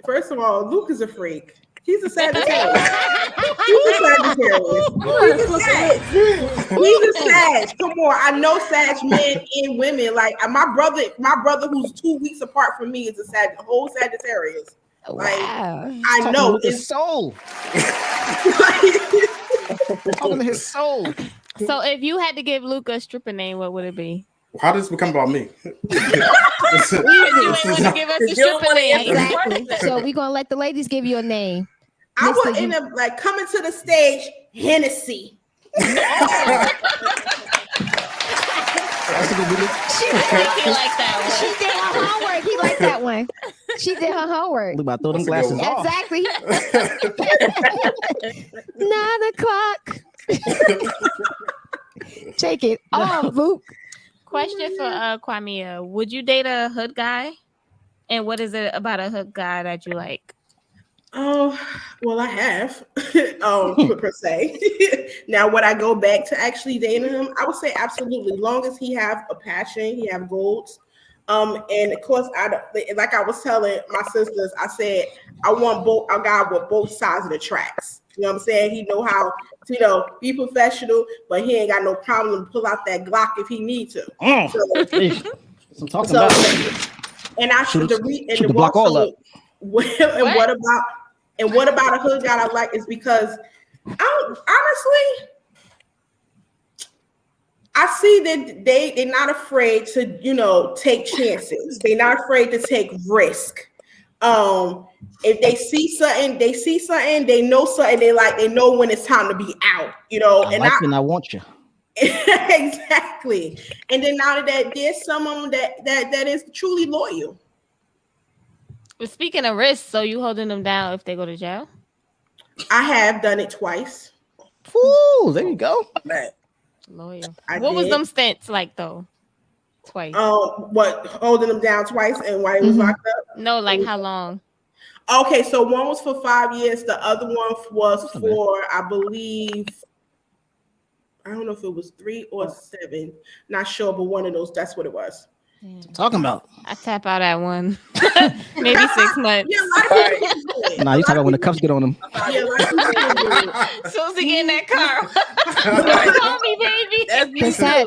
First of all, Luke is a freak. He's a Sagittarius. He's a Sagittarius. He's a Sag. Come on, I know Sag men and women. Like my brother who's 2 weeks apart from me is a whole Sagittarius. Like I know his soul. Talking to his soul. So if you had to give Luke a stripper name, what would it be? How does this become about me? You ain't want to give us a stripper name. Exactly. So we're gonna let the ladies give you a name. I will end up like coming to the stage, Hennessy. She like that one. She did her homework. He liked that one. She did her homework. Look, about throw them glasses off. Exactly. 9 o'clock. Take it off, Luke. Question for Kwamia. Would you date a hood guy? And what is it about a hood guy that you like? Oh, well, I have, per se. Now, would I go back to actually dating him? I would say absolutely. Long as he have a passion, he have goals. And of course, like I was telling my sisters, I said I want a guy with both sides of the tracks. You know what I'm saying? He know how to, be professional, but he ain't got no problem to pull out that Glock if he need to. I'm talking about. And I shoot the block all up. And what about a hood guy I like is because honestly, I see that they're not afraid to, take chances. They're not afraid to take risk. If they see something, they know something, they know when it's time to be out, I like you and I want you. Exactly. And then now that there's some of them that is truly loyal. But speaking of risks, so you holding them down if they go to jail? I have done it twice. Ooh, there you go. Man. Loyal. I What was did. them stints like though? Twice. What, holding them down twice and why it was locked up? No, like how long? Okay, so one was for 5 years. The other one was for, I believe, I don't know if it was 3 or 7. Not sure, but one of those. That's what it was. Talking about. I tap out at one. Maybe 6 months. Yeah, a lot of people do it. Nah, you talking about when the cuffs get on them. Yeah, a lot of people do it. Soon as we get in that car, call me, baby.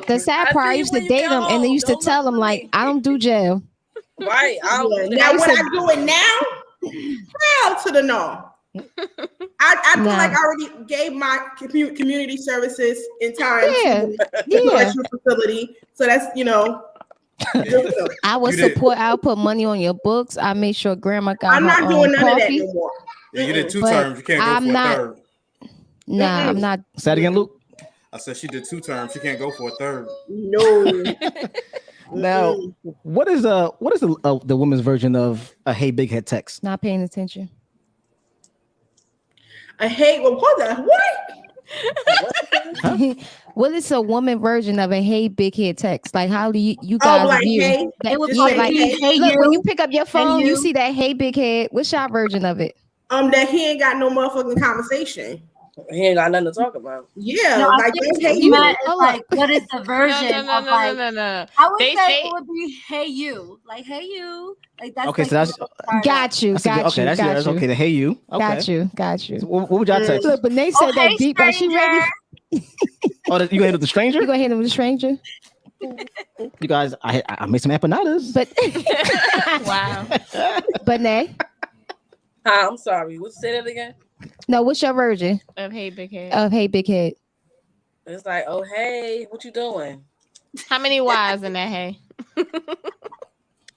The sad part, I used to date them, and they used to tell them like, "I don't do jail." Right. Yeah. Now when I do it now, hell to the no. I feel like I already gave my community services in time to the correctional facility. So that's, I would support. I'll put money on your books. I made sure grandma got. I'm not doing none of that no more. Yeah, you did 2 But terms. You can't go I'm for not- a third. Nah, I'm not. Say that again, Luke. I said she did 2 terms. She can't go for a third. No. Now, what is the women's version of a "Hey Big Head" text? Not paying attention. I hate what? What is a woman version of a "Hey Big Head" text? Like, how do you guys like, view hey, that? it was Yeah, like, like, hey, look, you. when you pick up your phone, Hey, you you. see that "Hey Big Head." What's your version of it? That he ain't got no motherfucking conversation. He ain't got nothing to talk about. Yeah, No, I like think hey what you. meant is like, what is the version of like? No. I would They say say- it would be "Hey you," like "Hey you," like that's. Okay, like so that's Got you. that's a good- Got okay. you. That's got that's you. okay. The "Hey You." Okay. Got you. So what would y'all text? Look, but Nate said that hey, deep. Like she ready. Oh, you gonna hit the stranger? You gonna hit him with a stranger? You guys, I made some empanadas. But Wow. but Nay, I'm sorry. Would you say that again? no. What's your version Of Hey Big Head. of "Hey Big Head"? It's like, oh hey, what you doing? How many Y's in that hey?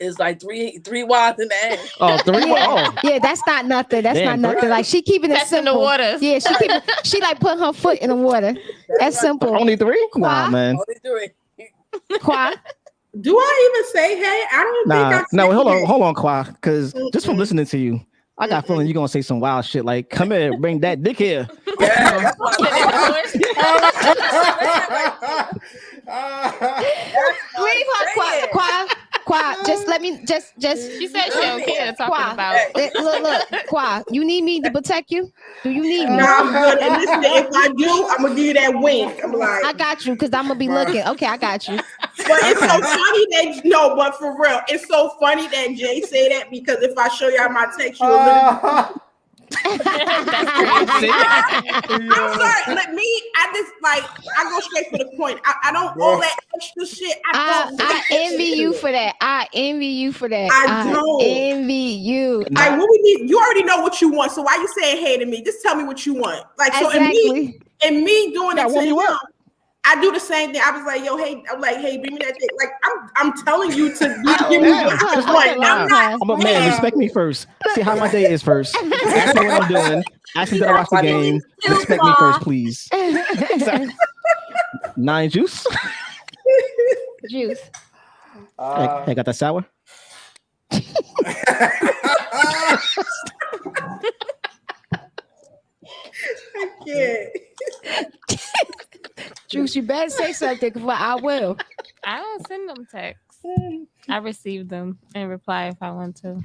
It's like three Y's in the ass. Oh, 3. Yeah, Oh, yeah, that's not nothing. That's Damn, not nothing. Like she keeping it Testing the simple. waters. Yeah, she like putting her foot in the water. That's simple. only 3? Nah, man. Only 3. Qua. Do I even say hey? I don't think I Nah, say no. hey. Hold on, Qua. Because just from listening to you, I got a feeling you're gonna say some wild shit like, "Come here, bring that dick here." Yeah, that's what Leave her, Qua. Just let me just. She said she don't care talking Qua. about. Look, Qua. You need me to protect you? Do you need me? No, I'm good. And listen, if I do, I'm gonna give you that wink. I'm like, I got you because I'm gonna be looking. Okay, I got you. but it's so funny that but for real, it's so funny that Jay say that because if I show y'all my text, you'll literally. I'm sorry. Let me. I go straight to the point. I don't all that extra shit. I envy you for that. I envy you for that. I don't. envy you. Like what we need. You already know what you want. So why you saying hey to me? Just tell me what you want. Like so, Exactly. and me doing That it to warm you him. up. I do the same thing. I was like, yo, hey, I'm like, hey, bring me that thing. Like, I'm telling you to give me what you want. I'm not. I'm a man. Respect me first. See how my day is first. Ask me what I'm doing. Ask me that I watch the game. Respect me first, please. 9 juice. Juice. Hey, got that sour? I can't. Juice, you better say something because I will. I don't send them texts. I receive them and reply if I want to.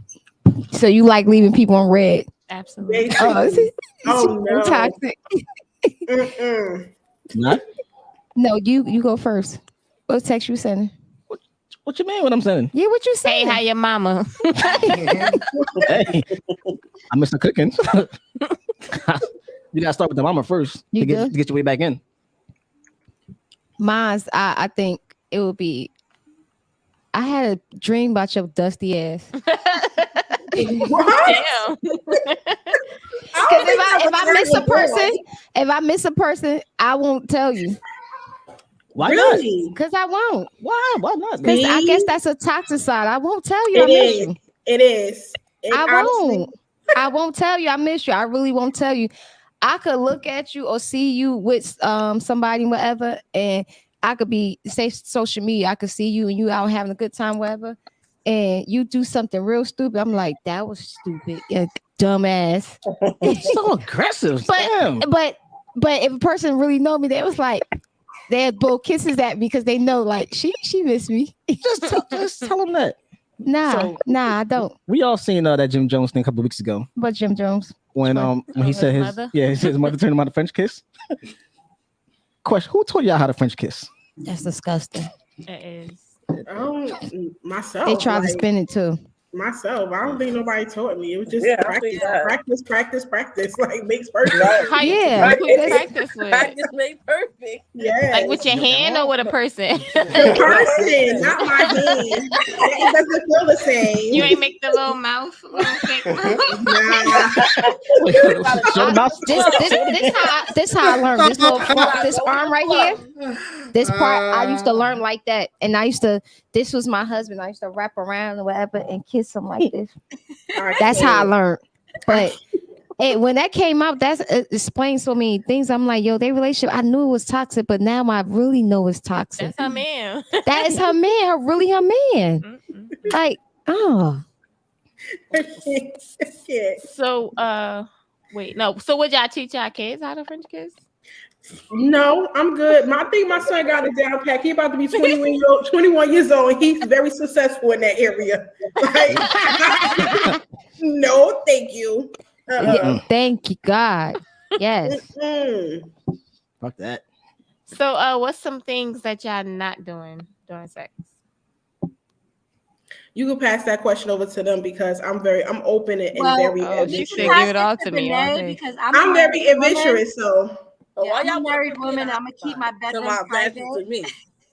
So you like leaving people on red? Absolutely. Oh no. Toxic. Not? No, you go first. What text you sending? What you mean? What I'm saying? Yeah, what you saying? Hey, how your mama? Hey, I miss the cooking. You gotta start with the mama first You to good? get your way back in. Mine's, I think it would be. I had a dream about your dusty ass. What? Damn. Because if I miss a person, I won't tell you. Why Really? Because I won't. Why? Why not? Because I See? guess that's a toxic side. I won't tell you I It miss is. you. It is. It I honestly- won't. I won't tell you I miss you. I really won't tell you. I could look at you or see you with somebody, whatever, and I could be say social media. I could see you and you out having a good time, whatever, and you do something real stupid. I'm like, that was stupid, you dumbass. So aggressive. Damn. But if a person really know me, they was like, they'd blow kisses at me because they know like she miss me. Just tell them that. Nah, I don't. We all seen that Jim Jones thing a couple of weeks ago But Jim Jones. when he his said mother? his mother turned him out a French kiss. Question: who taught y'all how to French kiss? That's disgusting. It is. Myself. They tried to like, spin it too. myself. I don't think nobody taught me. It was just Yeah, I think practice. Like makes perfect. How you Yeah. who you practice with? Practice make perfect. Yeah. Like with your hand or with a person? the person, not my hand. It doesn't feel the same. You ain't make the little mouth, little fake mouth. This how I learned. This arm right here. This part I used to learn like that, and this was my husband. I used to wrap around or whatever and kiss him like this. That's how I learned. But when that came out, that's explains so many things. I'm like, yo, their relationship. I knew it was toxic, but now I really know it's toxic. That's her man. That is her man. Really her man. Like, oh. So, wait, no. So, would y'all teach y'all kids how to French kiss? No, I'm good. I think my son got it down pat. He about to be 21 years old, and he's very successful in that area. Like, no, thank you. Thank you, God. Yes. Fuck that. So, what's some things that y'all not doing during sex? You can pass that question over to them because I'm open and very she adventurous. said give it all to me. Because I'm very adventurous, so Yeah, I'm a married woman. I'm gonna keep my bedroom private. To me.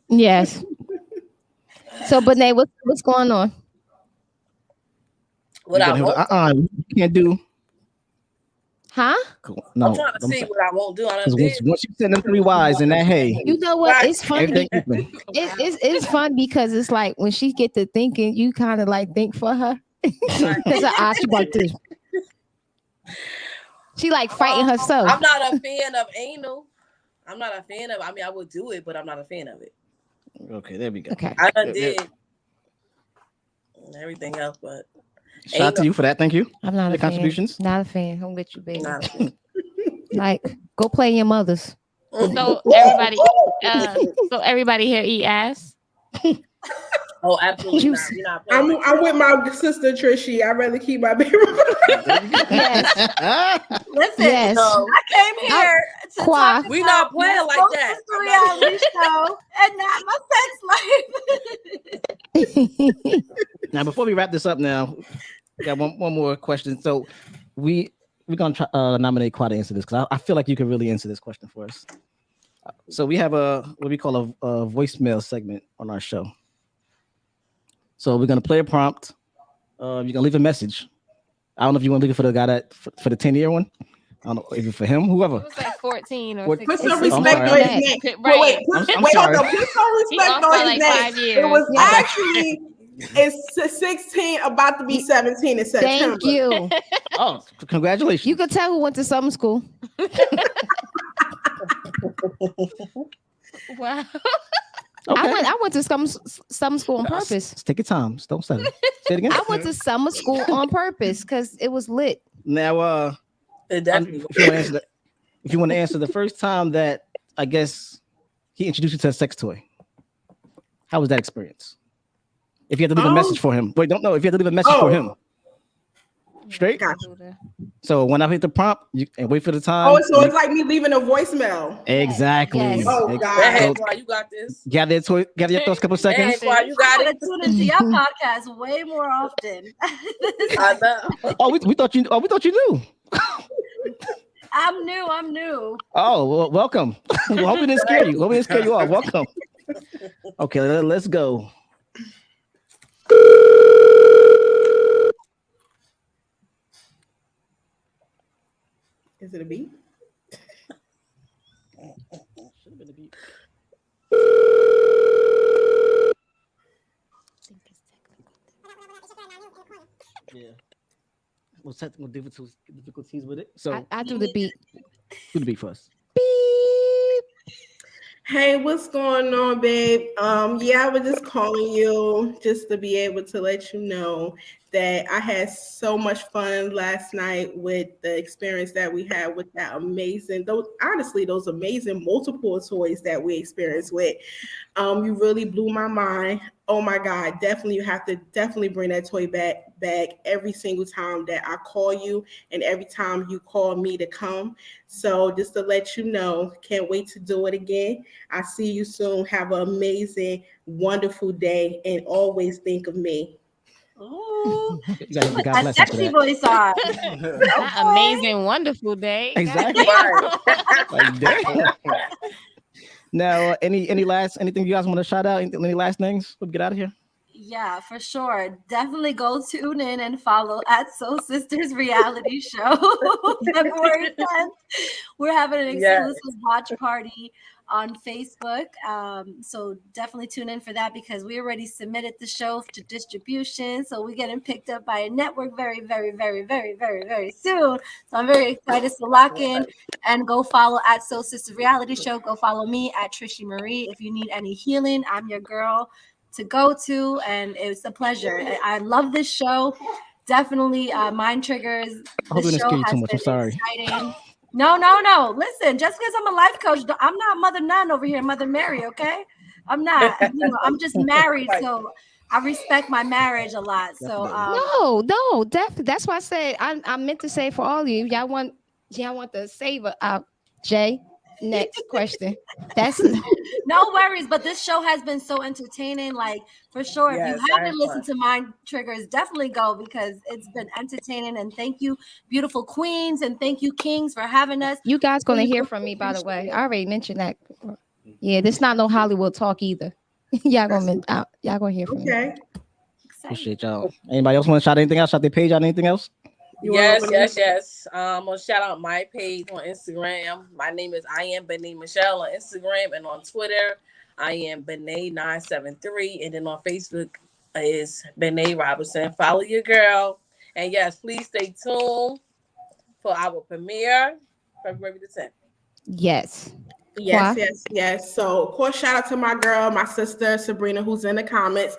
Yes. So, Benet, what's going on? What I won't you can't do. Huh? Cool. No, I'm trying to see what I won't do. I done 'cause did. once you send them 3 wise and that, hey, You know what? It's funny. everything open. It's fun because it's like when she get to thinking, you kind of like think for her. Because her eyes she like this. She like fighting herself. I'm not a fan of anal. I'm not a fan of. I mean, I would do it, but I'm not a fan of it. Okay, there we go. Okay. I done did everything else, but Shout out to you for that. Thank you. I'm not Your a fan. contributions. Not a fan. I'm with you, baby. Like, go play your mother's. So everybody here eat ass. Oh, absolutely not. You're not playing. I'm with my sister Trishy. I'd rather keep my baby. Listen, Yes. I came here to Qua. talk We about not playing my like Soul that. Sister reality show and not my sex life. Now, before we wrap this up, now we got one more question. So we're gonna try nominate Qua to answer this because I feel like you could really answer this question for us. So we have what we call a voicemail segment on our show. So we're gonna play a prompt. You're gonna leave a message. I don't know if you want to leave it for the guy for the 10-year one. I don't know if it's for him, whoever. It was like 14 or What- 16. Put some I'm respect sorry, on his I'm- name. Right. Wait, I'm hold sorry. on. Put some He respect off on for his like name. 5 years. It was Yeah. actually it's 16, about to be 17 in September. Thank you. Oh, congratulations! You could tell who went to summer school. Wow. Okay. I went to summer school on purpose. Take your time. Don't say it. Say it again. I went to summer school on purpose because it was lit. Now, It definitely. if you want to answer the first time that I guess he introduced you to a sex toy, how was that experience? If you had to leave a message for him, wait, don't know if you had to leave a message for him. Straight. Gotcha. So when I hit the prompt, and wait for the time. Oh, so it's like me leaving a voicemail. Exactly. Yes. Oh, God. Hey, So, Qua, you got this. gather your thoughts a couple Hey, seconds. Qua, you got I it. tune into your podcast way more often. I know. Oh, we thought you. Oh, we thought you knew. I'm new. Oh, well, welcome. Well, hope we didn't scare you. Hope we didn't scare you off. Welcome. Okay, let's go. Is it a beat? Should have been a beat. Yeah. Well, technical difficulties with it. So I do the beat. do the beat for us. Hey, what's going on, babe? Yeah, I was just calling you just to be able to let you know that I had so much fun last night with the experience that we had with that amazing, those amazing multiple toys that we experienced with. You really blew my mind. Oh my God, definitely you have to definitely bring that toy back every single time that I call you and every time you call me to come. So just to let you know, can't wait to do it again. I see you soon. Have an amazing, wonderful day and always think of me. Ooh, You gotta- put God that bless you for sexy that. voice on. That amazing, wonderful day. Exactly. Goddamn. Like, damn. Now, anything you guys want to shout out? Any last things? We'll get out of here. Yeah, for sure. Definitely go tune in and follow at Soul Sisters Reality Show. February 10th. We're having an Yes. exclusive watch party on Facebook. So definitely tune in for that because we already submitted the show to distribution. So we're getting picked up by a network very, very, very, very, very, very soon. So I'm very excited to lock in and go follow at Soul Sisters Reality Show. Go follow me at Trishy Marie. If you need any healing, I'm your girl to go to, and it's a pleasure. I love this show. Definitely Mind Triggers. I hope This we didn't show scare you has too much. I'm been sorry. exciting. No. Listen, just because I'm a life coach, I'm not Mother None over here, Mother Mary, okay? I'm not. I'm just married, so I respect my marriage a lot. So No, definitely. That's why I said I meant to say for all of you. Y'all want the saver out. Jay, next question. That's no worries, but this show has been so entertaining. Like for sure, Yes, if you I haven't had listened fun. to Mind Triggers, definitely go because it's been entertaining. And thank you, beautiful queens, and thank you, kings, for having us. you guys gonna Really hear do from me, by the way. appreciate I already mentioned that. Yeah, this not no Hollywood talk either. y'all gonna hear from me. Okay. Appreciate y'all. Anybody else want to shout anything else? Shout their page out? Anything else? Yes. I'm gonna shout out my page on Instagram. My name is I am Benet Michelle on Instagram, and on Twitter, I am Benet973, and then on Facebook is Benet Robinson. Follow your girl, and yes, please stay tuned for our premiere February the 10th. Yes. Yes. So, of course, shout out to my girl, my sister Sabrina, who's in the comments.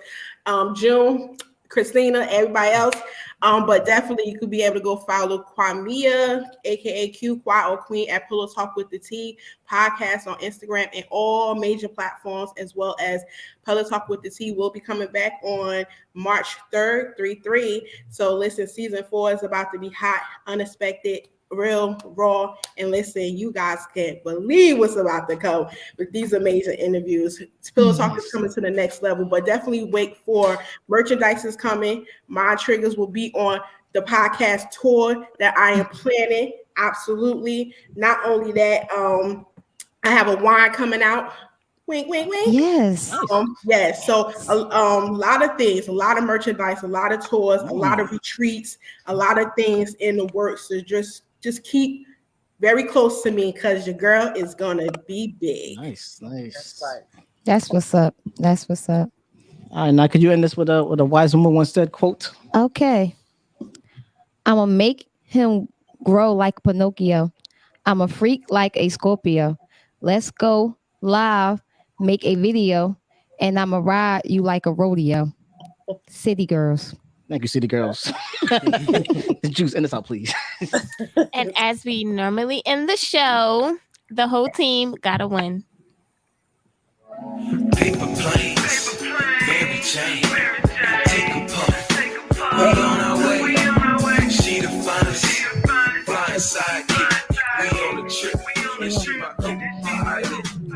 June, Christina, everybody else. But definitely you could be able to go follow Kwamia, aka Q Kwa or Queen at Pillow Talk with the T podcast on Instagram and all major platforms, as well as Pillow Talk with the T will be coming back on March 3rd, 3/3. So listen, season 4 is about to be hot, unexpected, real, raw, and listen, you guys can't believe what's about to come with these amazing interviews. Pillow Talk is coming to the next level, but definitely wait for merchandise is coming. Mind Triggers will be on the podcast tour that I am planning. Absolutely. Not only that, I have a wine coming out. Wink, wink, wink. Yes. Yes. So a lot of things, a lot of merchandise, a lot of tours, a lot of retreats, a lot of things in the works. So just keep very close to me because your girl is gonna be big. Nice. That's what's up. All right, now could you end this with a wise woman once said quote? Okay. I'm gonna make him grow like Pinocchio. I'm a freak like a Scorpio. Let's go live, make a video, and I'ma ride you like a rodeo. City girls. Thank you, City Girls. The juice, end this out, please. And as we normally end the show, the whole team gotta win. Paper planes, Mary Jane.